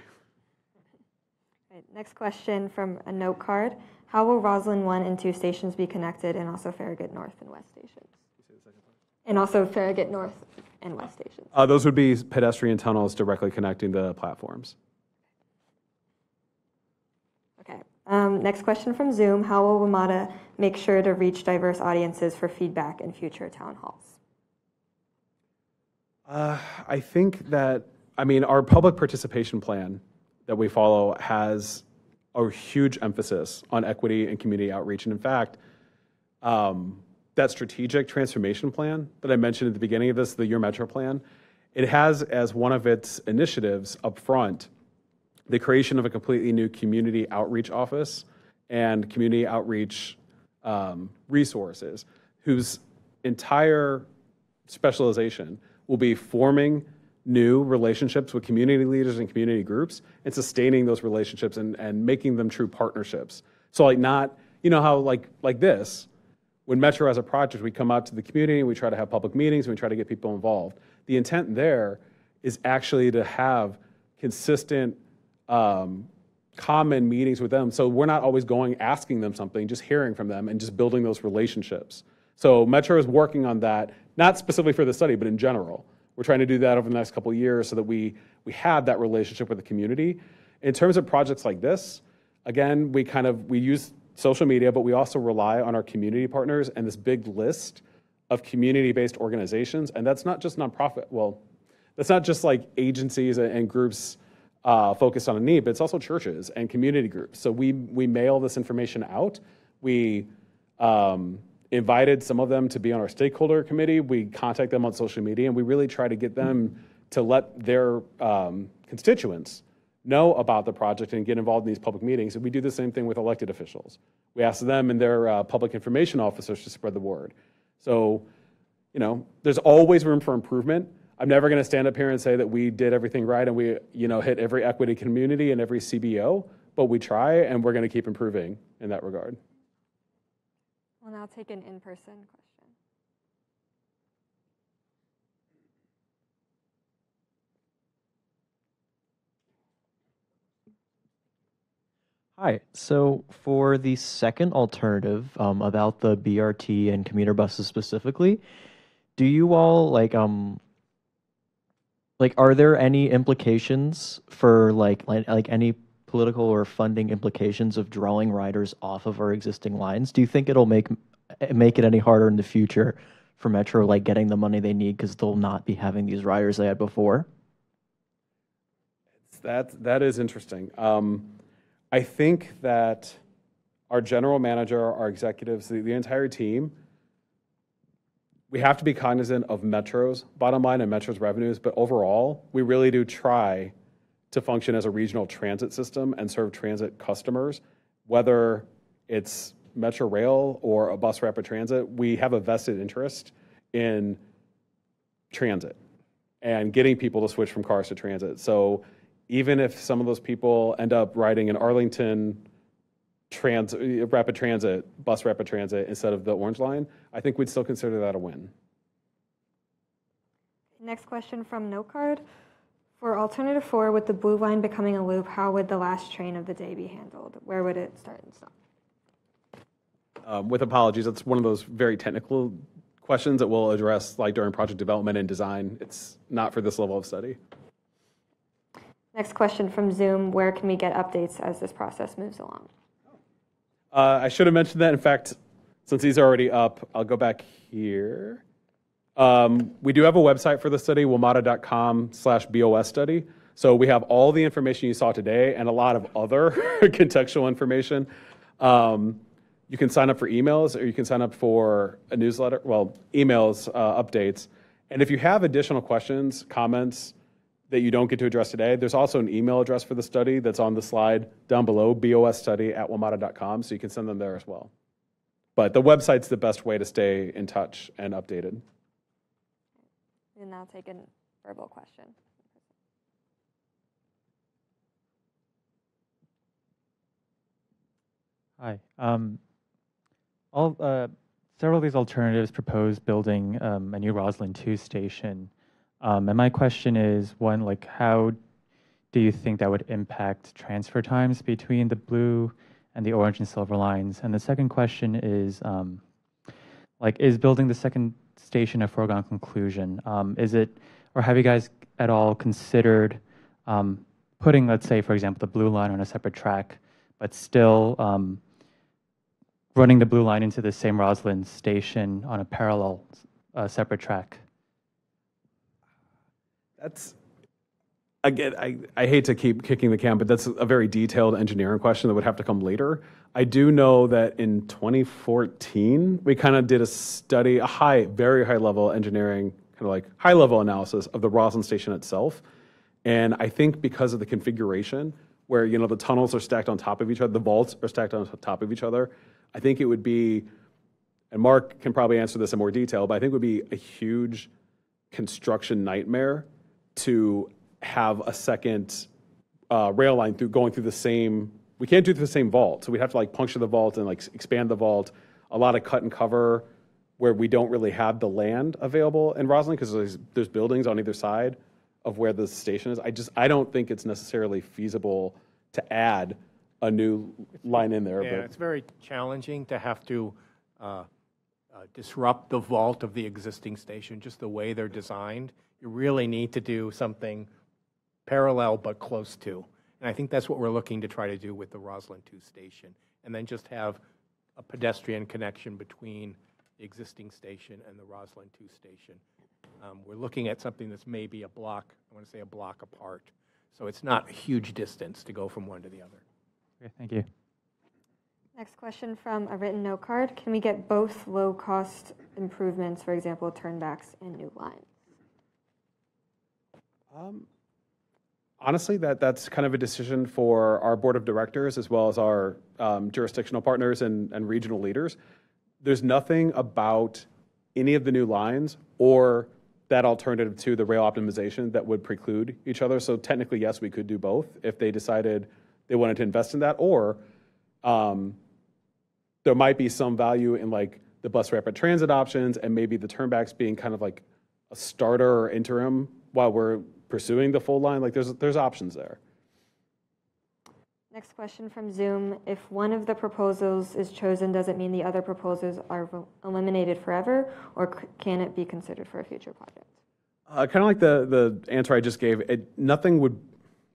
Right, next question from a note card. How will Roslyn 1 and 2 stations be connected, and also Farragut North and West stations? And also Farragut North and West stations. Those would be pedestrian tunnels directly connecting the platforms. Okay. Next question from Zoom. How will WMATA make sure to reach diverse audiences for feedback in future town halls? I think that, our public participation plan that we follow has a huge emphasis on equity and community outreach. And in fact, that strategic transformation plan that I mentioned at the beginning of this, the Your Metro plan, it has as one of its initiatives up front the creation of a completely new community outreach office and community outreach resources, whose entire specialization will be forming new relationships with community leaders and community groups and sustaining those relationships and making them true partnerships. So like not, how like this, when Metro has a project, we come out to the community and we try to have public meetings and we try to get people involved. The intent there is actually to have consistent, common meetings with them. So we're not always asking them something, just hearing from them and just building those relationships. So Metro is working on that, not specifically for the study, but in general. We're trying to do that over the next couple of years so that we have that relationship with the community. In terms of projects like this, again, we use social media, but we also rely on our community partners and this big list of community-based organizations. And that's not just nonprofit. Well, that's not just like agencies and groups focused on a need, but it's also churches and community groups. So we mail this information out. We invited some of them to be on our stakeholder committee. We contact them on social media, and we really try to get them to let their constituents know about the project and get involved in these public meetings. And we do the same thing with elected officials. We ask them and their public information officers to spread the word. So, there's always room for improvement. I'm never going to stand up here and say that we did everything right and we, hit every equity community and every CBO, but we try, and we're going to keep improving in that regard. We'll now take an in-person question. Hi. So for the second alternative about the BRT and commuter buses specifically, do you all are there any implications for like any political or funding implications of drawing riders off of our existing lines? Do you think it'll make it any harder in the future for Metro getting the money they need because they'll not be having these riders they had before? That is interesting. I think that our general manager, our executives, the entire team, we have to be cognizant of Metro's bottom line and Metro's revenues, but overall, we really do try to function as a regional transit system and serve transit customers, whether it's Metro Rail or a bus rapid transit. We have a vested interest in transit and getting people to switch from cars to transit. So even if some of those people end up riding an Arlington rapid transit, bus rapid transit instead of the Orange Line, I think we'd still consider that a win. Next question from No Card. For alternative 4, with the blue line becoming a loop, how would the last train of the day be handled? Where would it start and stop? With apologies, that's one of those very technical questions that we'll address like during project development and design. It's not for this level of study. Next question from Zoom. Where can we get updates as this process moves along? I should have mentioned that. In fact, since these are already up, I'll go back here. We do have a website for the study, WMATA.com/BOS Study. So we have all the information you saw today and a lot of other contextual information. You can sign up for emails or you can sign up for a newsletter, well, emails, updates. And if you have additional questions, comments that you don't get to address today, there's also an email address for the study that's on the slide down below, bosstudy@wmata.com, so you can send them there as well. But the website's the best way to stay in touch and updated. And now take a verbal question. Hi. Several of these alternatives propose building a new Roslyn 2 station. And my question is, one, like, how do you think that would impact transfer times between the blue and the orange and silver lines? And the second question is, is building the second station a foregone conclusion? Is it, or have you guys at all considered putting, let's say, for example, the blue line on a separate track, but still running the blue line into the same Roslyn station on a parallel separate track? That's, again, I hate to keep kicking the can, but that's a very detailed engineering question that would have to come later. I do know that in 2014, we kind of did a study, very high level engineering, kind of like high level analysis of the Roslyn station itself. And I think because of the configuration where, you know, the tunnels are stacked on top of each other, the vaults are stacked on top of each other, I think it would be, and Mark can probably answer this in more detail, but I think it would be a huge construction nightmare to have a second rail line going through the same, we can't do it through the same vault. So we'd have to like puncture the vault and like expand the vault, a lot of cut and cover where we don't really have the land available in Roslyn because there's buildings on either side of where the station is. I don't think it's necessarily feasible to add a new line in there. Yeah, but it's very challenging to have to disrupt the vault of the existing station, just the way they're designed. You really need to do something parallel but close to. And I think that's what we're looking to try to do with the Roslyn 2 station. And then just have a pedestrian connection between the existing station and the Roslyn 2 station. We're looking at something that's maybe a block, I want to say a block apart. So it's not a huge distance to go from one to the other. Okay, thank you. Next question from a written note card. Can we get both low-cost improvements, for example, turnbacks and new lines? Honestly, that's kind of a decision for our board of directors as well as our jurisdictional partners and regional leaders. There's nothing about any of the new lines or that alternative to the rail optimization that would preclude each other. So technically, yes, we could do both if they decided they wanted to invest in that, or there might be some value in like the bus rapid transit options and maybe the turnbacks being kind of like a starter or interim while we're pursuing the full line. Like there's options there. Next question from Zoom. If one of the proposals is chosen, does it mean the other proposals are eliminated forever, or can it be considered for a future project? Kind of like the answer I just gave, nothing would,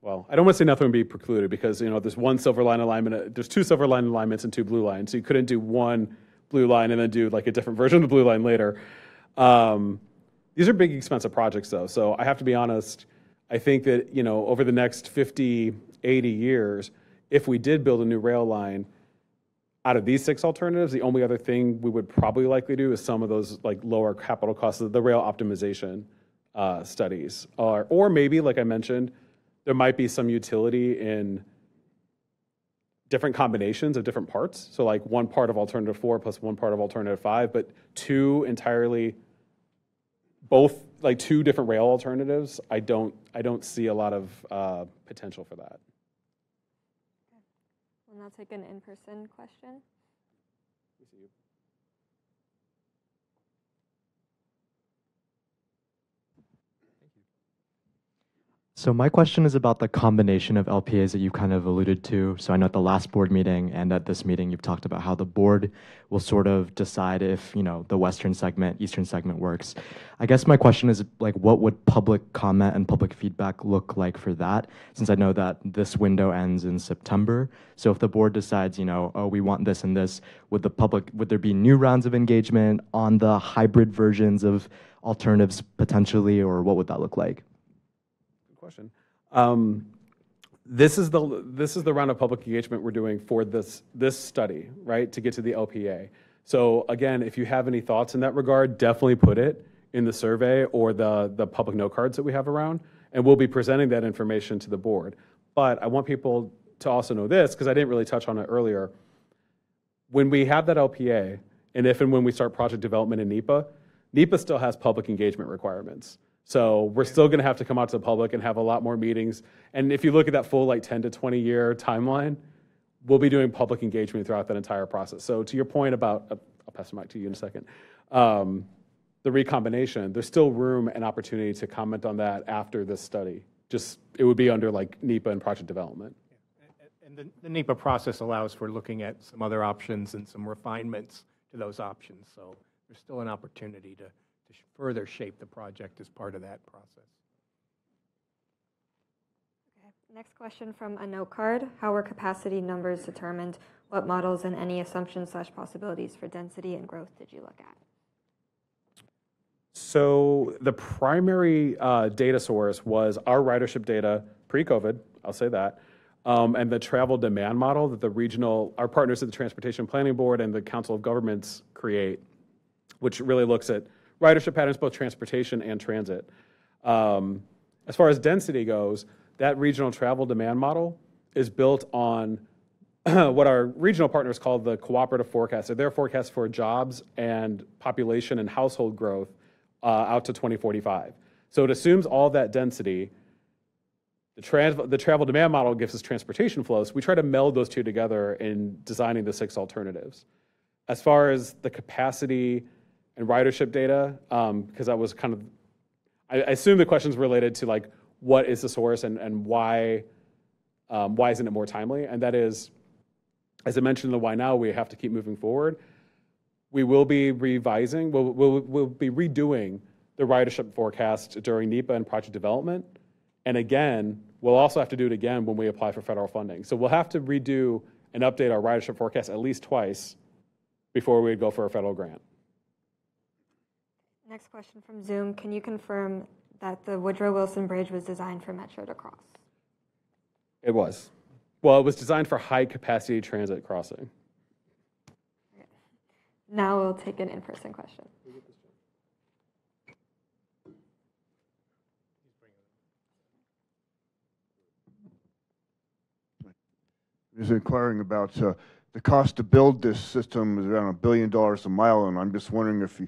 well, I don't want to say nothing would be precluded because, you know, there's one silver line alignment, there's two silver line alignments and two blue lines. So you couldn't do one blue line and then do like a different version of the blue line later. These are big, expensive projects though. So I have to be honest, I think that, you know, over the next 50, 80 years, if we did build a new rail line, out of these 6 alternatives, the only other thing we would probably likely do is some of those like lower capital costs of the rail optimization studies. Or maybe, like I mentioned, there might be some utility in different combinations of different parts. So like one part of alternative 4 plus one part of alternative 5, but two entirely, both like two different rail alternatives. I don't see a lot of potential for that. We'll now take an in-person question. So my question is about the combination of LPAs that you kind of alluded to. So I know at the last board meeting and at this meeting, you've talked about how the board will sort of decide if, the western segment, eastern segment works. I guess my question is, like, what would public comment and public feedback look like for that? Since I know that this window ends in September. So if the board decides, oh, we want this and this, would there be new rounds of engagement on the hybrid versions of alternatives potentially, or what would that look like? Question. This is the round of public engagement we're doing for this study, right, to get to the LPA. So again, if you have any thoughts in that regard, definitely put it in the survey or the public note cards that we have around, and we'll be presenting that information to the board. But I want people to also know this, because I didn't really touch on it earlier. When we have that LPA, and if and when we start project development in NEPA, NEPA still has public engagement requirements. So we're still going to have to come out to the public and have a lot more meetings. And if you look at that full 10 to 20 year timeline, we'll be doing public engagement throughout that entire process. So to your point about, I'll pass the mic to you in a second, the recombination, there's still room and opportunity to comment on that after this study. Just, it would be under NEPA and project development. And the NEPA process allows for looking at some other options and some refinements to those options. So there's still an opportunity to further shape the project as part of that process. Okay. Next question from a note card. How were capacity numbers determined? What models and any assumptions/possibilities for density and growth did you look at? So the primary data source was our ridership data pre-COVID, I'll say that, and the travel demand model that our partners at the Transportation Planning Board and the Council of Governments create, which really looks at ridership patterns, both transportation and transit. As far as density goes, that regional travel demand model is built on what our regional partners call the cooperative forecast. So their forecast for jobs and population and household growth out to 2045. So it assumes all that density. The travel demand model gives us transportation flows. We try to meld those two together in designing the 6 alternatives. As far as the capacity and ridership data, because that was kind of, I assume the question's related to what is the source and why isn't it more timely? And that is, as I mentioned in the why now, we have to keep moving forward. We will be revising, we'll be redoing the ridership forecast during NEPA and project development. And again, we'll also have to do it again when we apply for federal funding. So we'll have to redo and update our ridership forecast at least twice before we go for a federal grant. Next question from Zoom. Can you confirm that the Woodrow Wilson Bridge was designed for Metro to cross? It was. Well, it was designed for high capacity transit crossing. Okay. Now we'll take an in-person question. Is inquiring about the cost to build this system is around $1 billion a mile, and I'm just wondering if you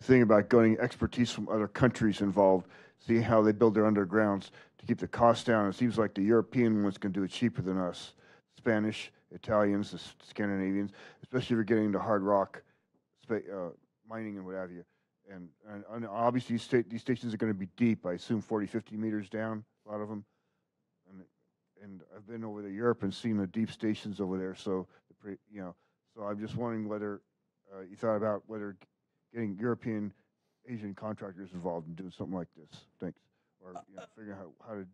think about getting expertise from other countries involved, see how they build their undergrounds to keep the cost down. It seems like the European ones can do it cheaper than us. Spanish, Italians, the Scandinavians, especially if you're getting into hard rock mining and what have you. And obviously these stations are going to be deep, I assume 40, 50 meters down, a lot of them. And I've been over to Europe and seen the deep stations over there. So, so I'm just wondering whether you thought about whether getting European, Asian contractors involved in doing something like this. Thanks. Or figuring out how to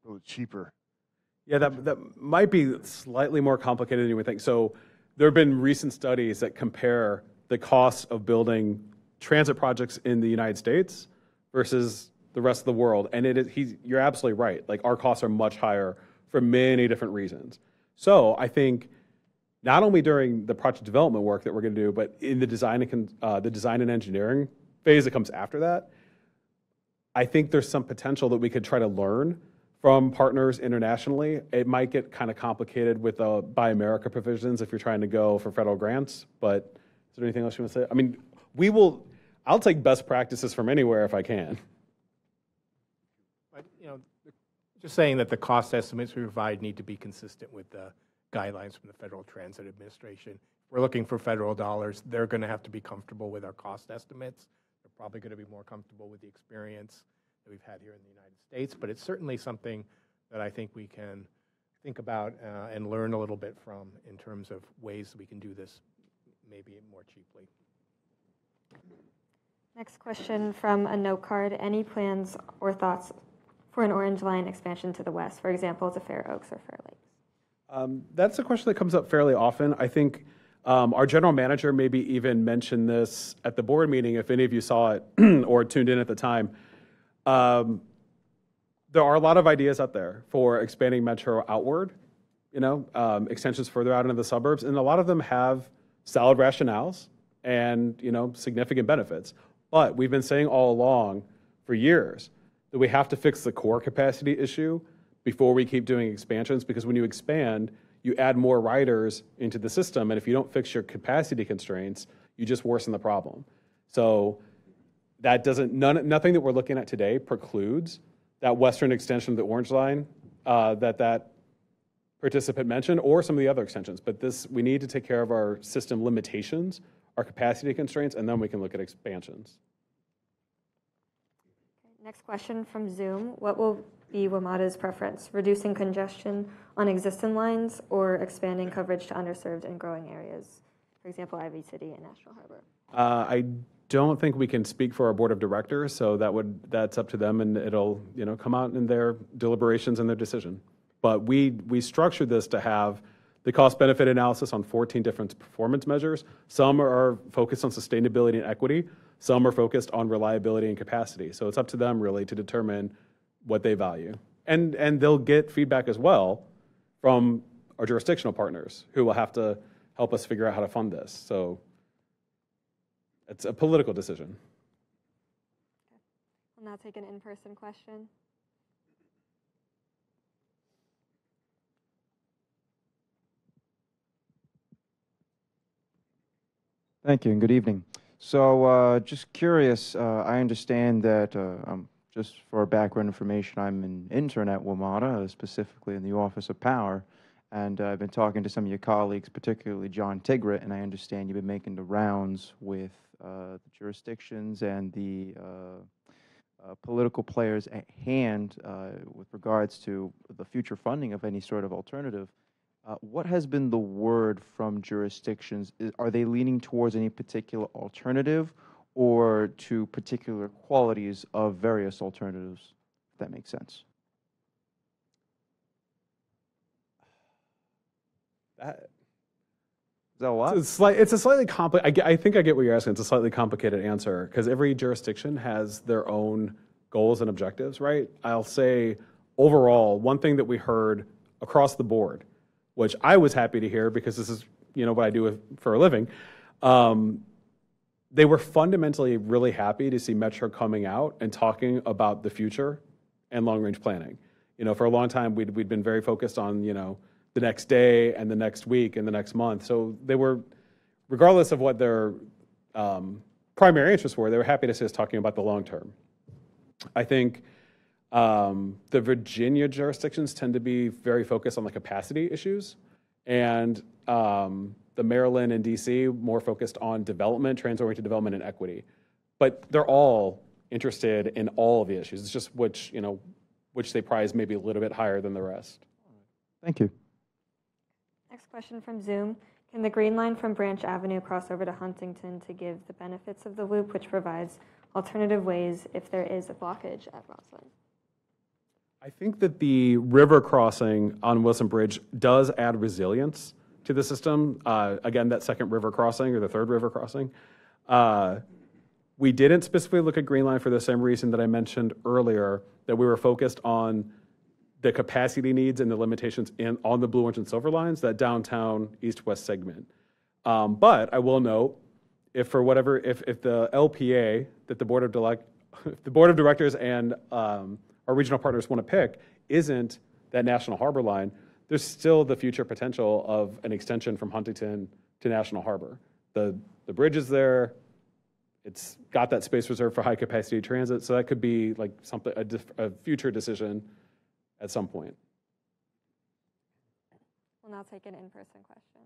build it cheaper. Yeah, that might be slightly more complicated than you would think. So there have been recent studies that compare the cost of building transit projects in the United States versus the rest of the world. And you're absolutely right. Our costs are much higher for many different reasons. So I think not only during the project development work that we're going to do, but in the design and engineering phase that comes after that, I think there's some potential that we could try to learn from partners internationally. It might get kind of complicated with the Buy America provisions if you're trying to go for federal grants, but is there anything else you want to say? I mean, I'll take best practices from anywhere if I can. But, just saying that the cost estimates we provide need to be consistent with the guidelines from the Federal Transit Administration. We're looking for federal dollars. They're going to have to be comfortable with our cost estimates. They're probably going to be more comfortable with the experience that we've had here in the United States, but it's certainly something that I think we can think about and learn a little bit from in terms of ways that we can do this maybe more cheaply. Next question from a note card. Any plans or thoughts for an Orange Line expansion to the west, for example, to Fair Oaks or Fair Lakes? That's a question that comes up fairly often. I think our general manager maybe even mentioned this at the board meeting, if any of you saw it or tuned in at the time. There are a lot of ideas out there for expanding Metro outward, extensions further out into the suburbs, and a lot of them have solid rationales and, significant benefits. But we've been saying all along for years that we have to fix the core capacity issue before we keep doing expansions, because when you expand, you add more riders into the system, and if you don't fix your capacity constraints, you just worsen the problem. So that nothing that we're looking at today precludes that western extension of the Orange Line that participant mentioned, or some of the other extensions. But we need to take care of our system limitations, our capacity constraints, and then we can look at expansions. Next question from Zoom. What will be WMATA's preference? Reducing congestion on existing lines or expanding coverage to underserved and growing areas? For example, Ivy City and National Harbor. I don't think we can speak for our board of directors, so that's up to them, and it'll come out in their deliberations and their decision. But we structured this to have the cost-benefit analysis on 14 different performance measures. Some are focused on sustainability and equity. Some are focused on reliability and capacity. So it's up to them really to determine what they value. And they'll get feedback as well from our jurisdictional partners who will have to help us figure out how to fund this. So it's a political decision. We'll now take an in-person question. Thank you and good evening. So just curious, I understand that, just for background information, I'm an intern at WMATA, specifically in the Office of Power, and I've been talking to some of your colleagues, particularly John Tigret, and I understand you've been making the rounds with the jurisdictions and the political players at hand with regards to the future funding of any sort of alternative. What has been the word from jurisdictions? Are they leaning towards any particular alternative or to particular qualities of various alternatives, if that makes sense? Is that a lot? It's a slightly complicated, I think I get what you're asking. It's a slightly complicated answer because every jurisdiction has their own goals and objectives, right? I'll say overall, one thing that we heard across the board, which I was happy to hear because this is what I do for a living. They were fundamentally really happy to see Metro coming out and talking about the future and long-range planning. For a long time, we'd been very focused on the next day and the next week and the next month. So they were, regardless of what their primary interests were, they were happy to see us talking about the long term. I think the Virginia jurisdictions tend to be very focused on the capacity issues, and the Maryland and DC more focused on development, trans-oriented development, and equity. But they're all interested in all of the issues. It's just which they prize maybe a little bit higher than the rest. Thank you. Next question from Zoom. Can the Green Line from Branch Avenue cross over to Huntington to give the benefits of the loop, which provides alternative ways if there is a blockage at Roslyn? I think that the river crossing on Wilson Bridge does add resilience to the system. Again, that second river crossing or the third river crossing. We didn't specifically look at Green Line for the same reason that I mentioned earlier, that we were focused on the capacity needs and the limitations on the Blue, Orange, and Silver lines, that downtown east-west segment. But I will note, if the LPA that the board of directors and our regional partners want to pick isn't that National Harbor line, there's still the future potential of an extension from Huntington to National Harbor. The bridge is there. It's got that space reserved for high-capacity transit, so that could be like a future decision at some point. We'll now take an in-person question.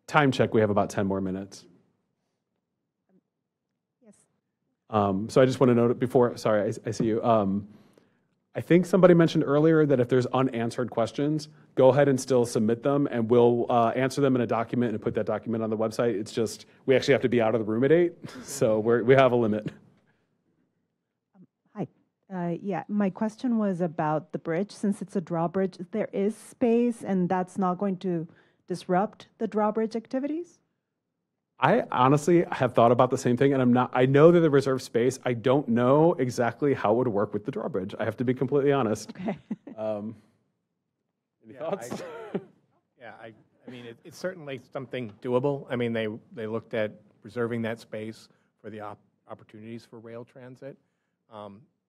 Time check, we have about 10 more minutes. Yes. So I just want to note before, sorry, I see you. I think somebody mentioned earlier that if there's unanswered questions, go ahead and still submit them, and we'll answer them in a document and put that document on the website. It's just, we actually have to be out of the room at 8, so we have a limit. Hi. Yeah, my question was about the bridge. Since it's a drawbridge, there is space, and that's not going to disrupt the drawbridge activities? I honestly have thought about the same thing, and I know that the reserved space, I don't know exactly how it would work with the drawbridge. I have to be completely honest. Okay. Any thoughts? I mean, it's certainly something doable. I mean, they looked at preserving that space for the opportunities for rail transit.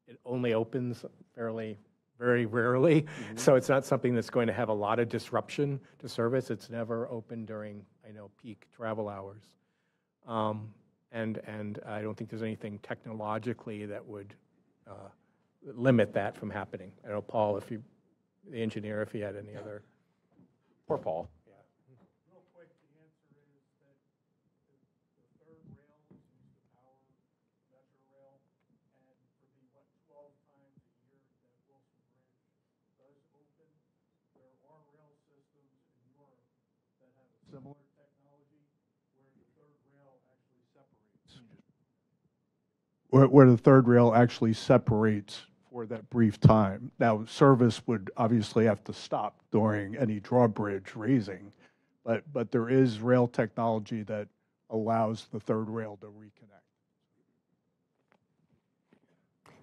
It only opens very rarely, so it's not something that's going to have a lot of disruption to service. It's never open during, I know, peak travel hours. And I don't think there's anything technologically that would limit that from happening. I know, Paul, the engineer, if he had any other. Poor Paul. Real quick, the answer is that the third rail is used to power Metro Rail, and for the 12 times a year that Wilson Bridge does open, there are rail systems in Europe that have a similar technology where the third rail actually separates. Where the third rail actually separates for that brief time. Now, service would obviously have to stop during any drawbridge raising, but there is rail technology that allows the third rail to reconnect.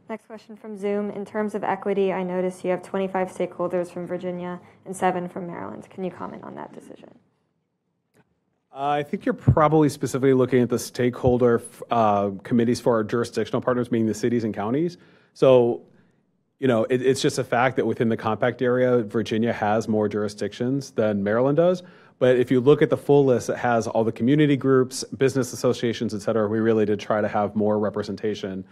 Next question from Zoom. In terms of equity, I noticed you have 25 stakeholders from Virginia and 7 from Maryland. Can you comment on that decision? I think you're probably specifically looking at the stakeholder committees for our jurisdictional partners, meaning the cities and counties. So, you know, it's just a fact that within the compact area, Virginia has more jurisdictions than Maryland does. But if you look at the full list, it has all the community groups, business associations, et cetera. We really did try to have more representation.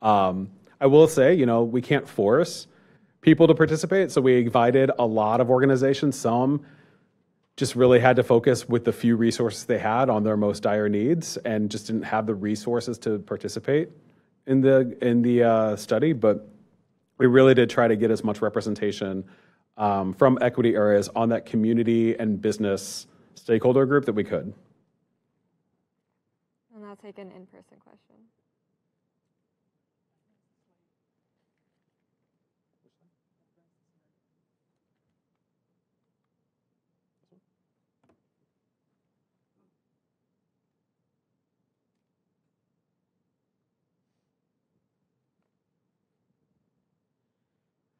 I will say, you know, we can't force people to participate. So we invited a lot of organizations. Some just really had to focus with the few resources they had on their most dire needs and just didn't have the resources to participate in the study. But we really did try to get as much representation from equity areas on that community and business stakeholder group that we could. We'll now take an in-person question.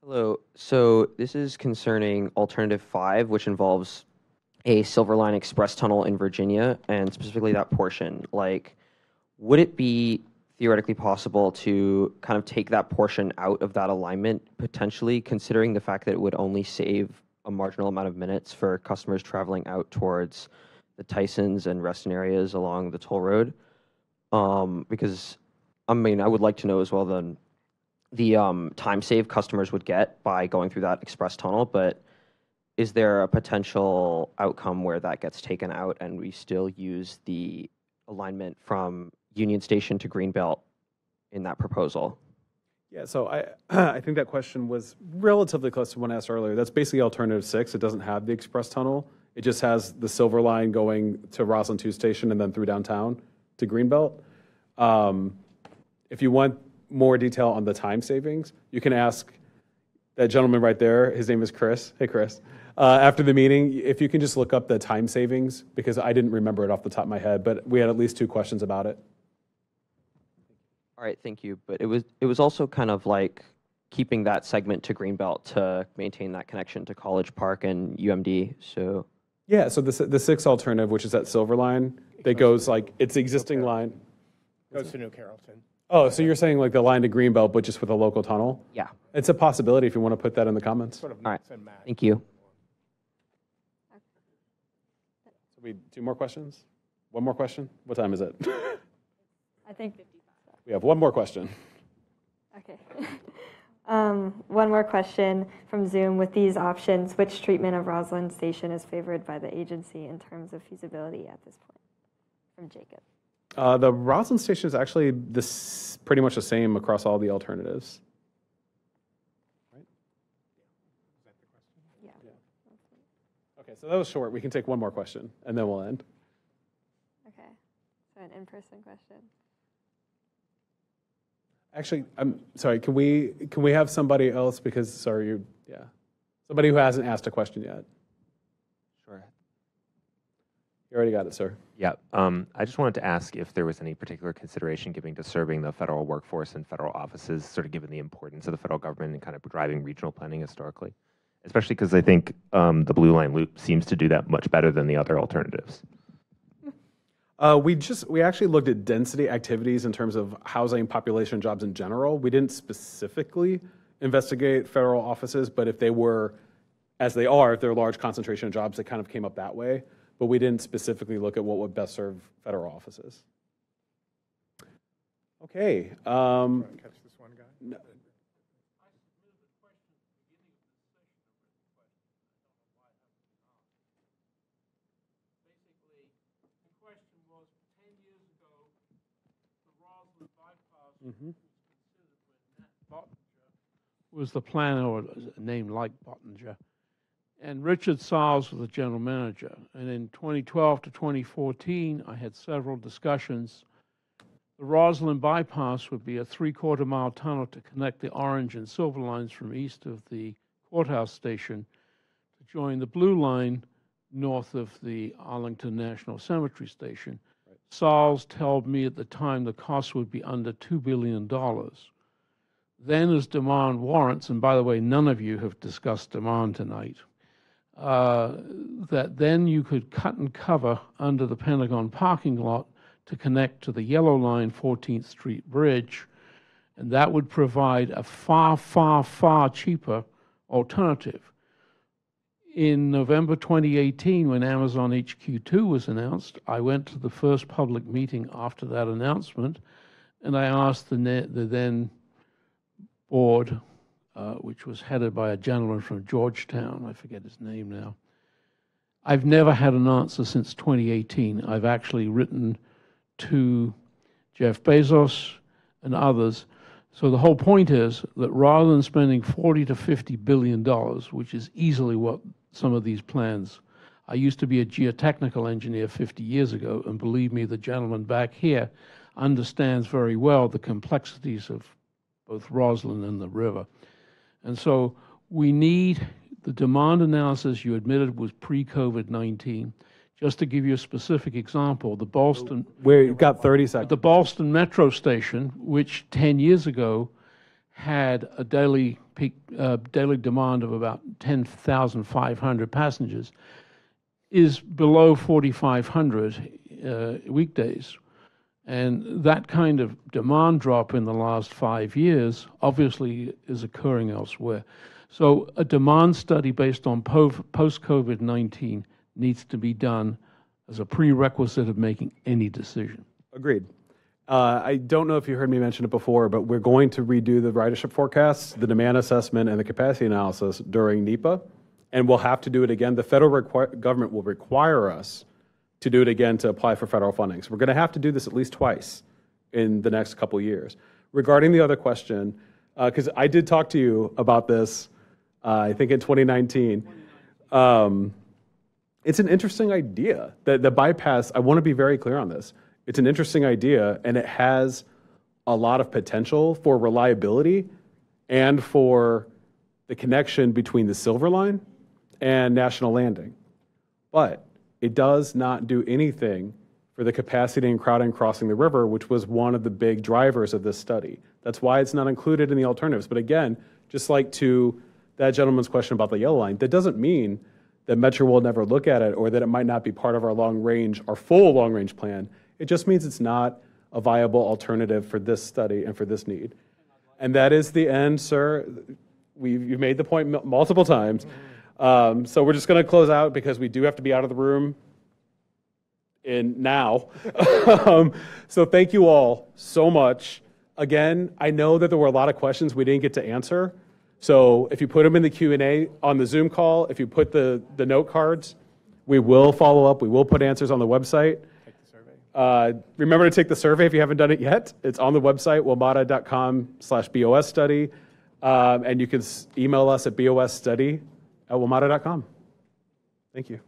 Hello. So this is concerning Alternative 5, which involves a Silverline Express tunnel in Virginia, and specifically that portion. Like, would it be theoretically possible to kind of take that portion out of that alignment, potentially, considering the fact that it would only save a marginal amount of minutes for customers traveling out towards the Tysons and Reston areas along the toll road? Because, I mean, I would like to know as well then the time save customers would get by going through that express tunnel, but is there a potential outcome where that gets taken out and we still use the alignment from Union Station to Greenbelt in that proposal? Yeah, so I think that question was relatively close to one asked earlier. That's basically Alternative 6. It doesn't have the express tunnel. It just has the Silver Line going to Roslyn 2 Station and then through downtown to Greenbelt. If you want more detail on the time savings, you can ask that gentleman right there. His name is Chris. Hey, Chris. After the meeting, if you can just look up the time savings, because I didn't remember it off the top of my head, but we had at least 2 questions about it. All right, thank you. But it was also kind of like keeping that segment to Greenbelt to maintain that connection to College Park and UMD. So yeah, so the 6 alternative, which is that Silver Line, that goes like it's the existing line. Goes to New Carrollton. Oh, so you're saying like the line to Greenbelt, but just with a local tunnel? Yeah. It's a possibility if you want to put that in the comments. Sort of all right. mix and match. Thank you. So we 2 more questions? 1 more question? What time is it? I think 55. We have 1 more question. Okay. One more question from Zoom. With these options, which treatment of Roslyn Station is favored by the agency in terms of feasibility at this point? From Jacob. The Roslyn Station is actually pretty much the same across all the alternatives. Right? Yeah. Okay, so that was short. We can take one more question, and then we'll end. Okay, so an in-person question. Actually, I'm sorry. Can we have somebody else? Because somebody who hasn't asked a question yet. Sure. You already got it, sir. Yeah. I just wanted to ask if there was any particular consideration given to serving the federal workforce and federal offices, sort of given the importance of the federal government and kind of driving regional planning historically, especially because I think the Blue Line Loop seems to do that much better than the other alternatives. We actually looked at density activities in terms of housing, population, jobs in general. We didn't specifically investigate federal offices, but if they were, as they are, if they're a large concentration of jobs, it kind of came up that way. But we didn't specifically look at what would best serve federal offices. Okay. Catch this one guy. No. Was the planner, or a name like Bottinger, and Richard Sarles was the general manager. And in 2012 to 2014, I had several discussions. The Roslyn bypass would be a 3/4 mile tunnel to connect the Orange and Silver lines from east of the courthouse station to join the Blue Line north of the Arlington National Cemetery station. Right. Sarles told me at the time the cost would be under $2 billion. Then as demand warrants, and by the way, none of you have discussed demand tonight, that then you could cut and cover under the Pentagon parking lot to connect to the Yellow Line 14th Street Bridge, and that would provide a far, far, far cheaper alternative. In November 2018, when Amazon HQ2 was announced, I went to the first public meeting after that announcement, and I asked the then board, which was headed by a gentleman from Georgetown, I forget his name now. I've never had an answer since 2018. I've actually written to Jeff Bezos and others. So the whole point is that rather than spending $40 to $50 billion, which is easily what some of these plans, I used to be a geotechnical engineer 50 years ago, and believe me, the gentleman back here understands very well the complexities of both Roslyn and the river. And so we need the demand analysis you admitted was pre-COVID-19. Just to give you a specific example, the Boston... We've got 30 seconds. The Boston Metro station, which 10 years ago had a daily demand of about 10,500 passengers, is below 4,500 weekdays. And that kind of demand drop in the last 5 years obviously is occurring elsewhere. So a demand study based on post-COVID-19 needs to be done as a prerequisite of making any decision. Agreed. I don't know if you heard me mention it before, but we're going to redo the ridership forecasts, the demand assessment, and the capacity analysis during NEPA, and we'll have to do it again. The federal government will require us to do it again to apply for federal funding. So we're going to have to do this at least twice in the next couple of years. Regarding the other question, because I did talk to you about this, I think in 2019, it's an interesting idea. The bypass, I want to be very clear on this. It's an interesting idea, and it has a lot of potential for reliability and for the connection between the Silver Line and National Landing. But it does not do anything for the capacity and crowding crossing the river, which was one of the big drivers of this study. That's why it's not included in the alternatives. But again, just like to that gentleman's question about the Yellow Line, that doesn't mean that Metro will never look at it or that it might not be part of our full long-range plan. It just means it's not a viable alternative for this study and for this need. And that is the end, sir. You've made the point multiple times. So we're just going to close out because we do have to be out of the room now. So thank you all so much. Again, I know that there were a lot of questions we didn't get to answer. So if you put them in the Q&A on the Zoom call, if you put the note cards, we will follow up. We will put answers on the website. Remember to take the survey if you haven't done it yet. It's on the website, womata.com/BOS Study. And you can email us at bosstudy@womata.com. Thank you.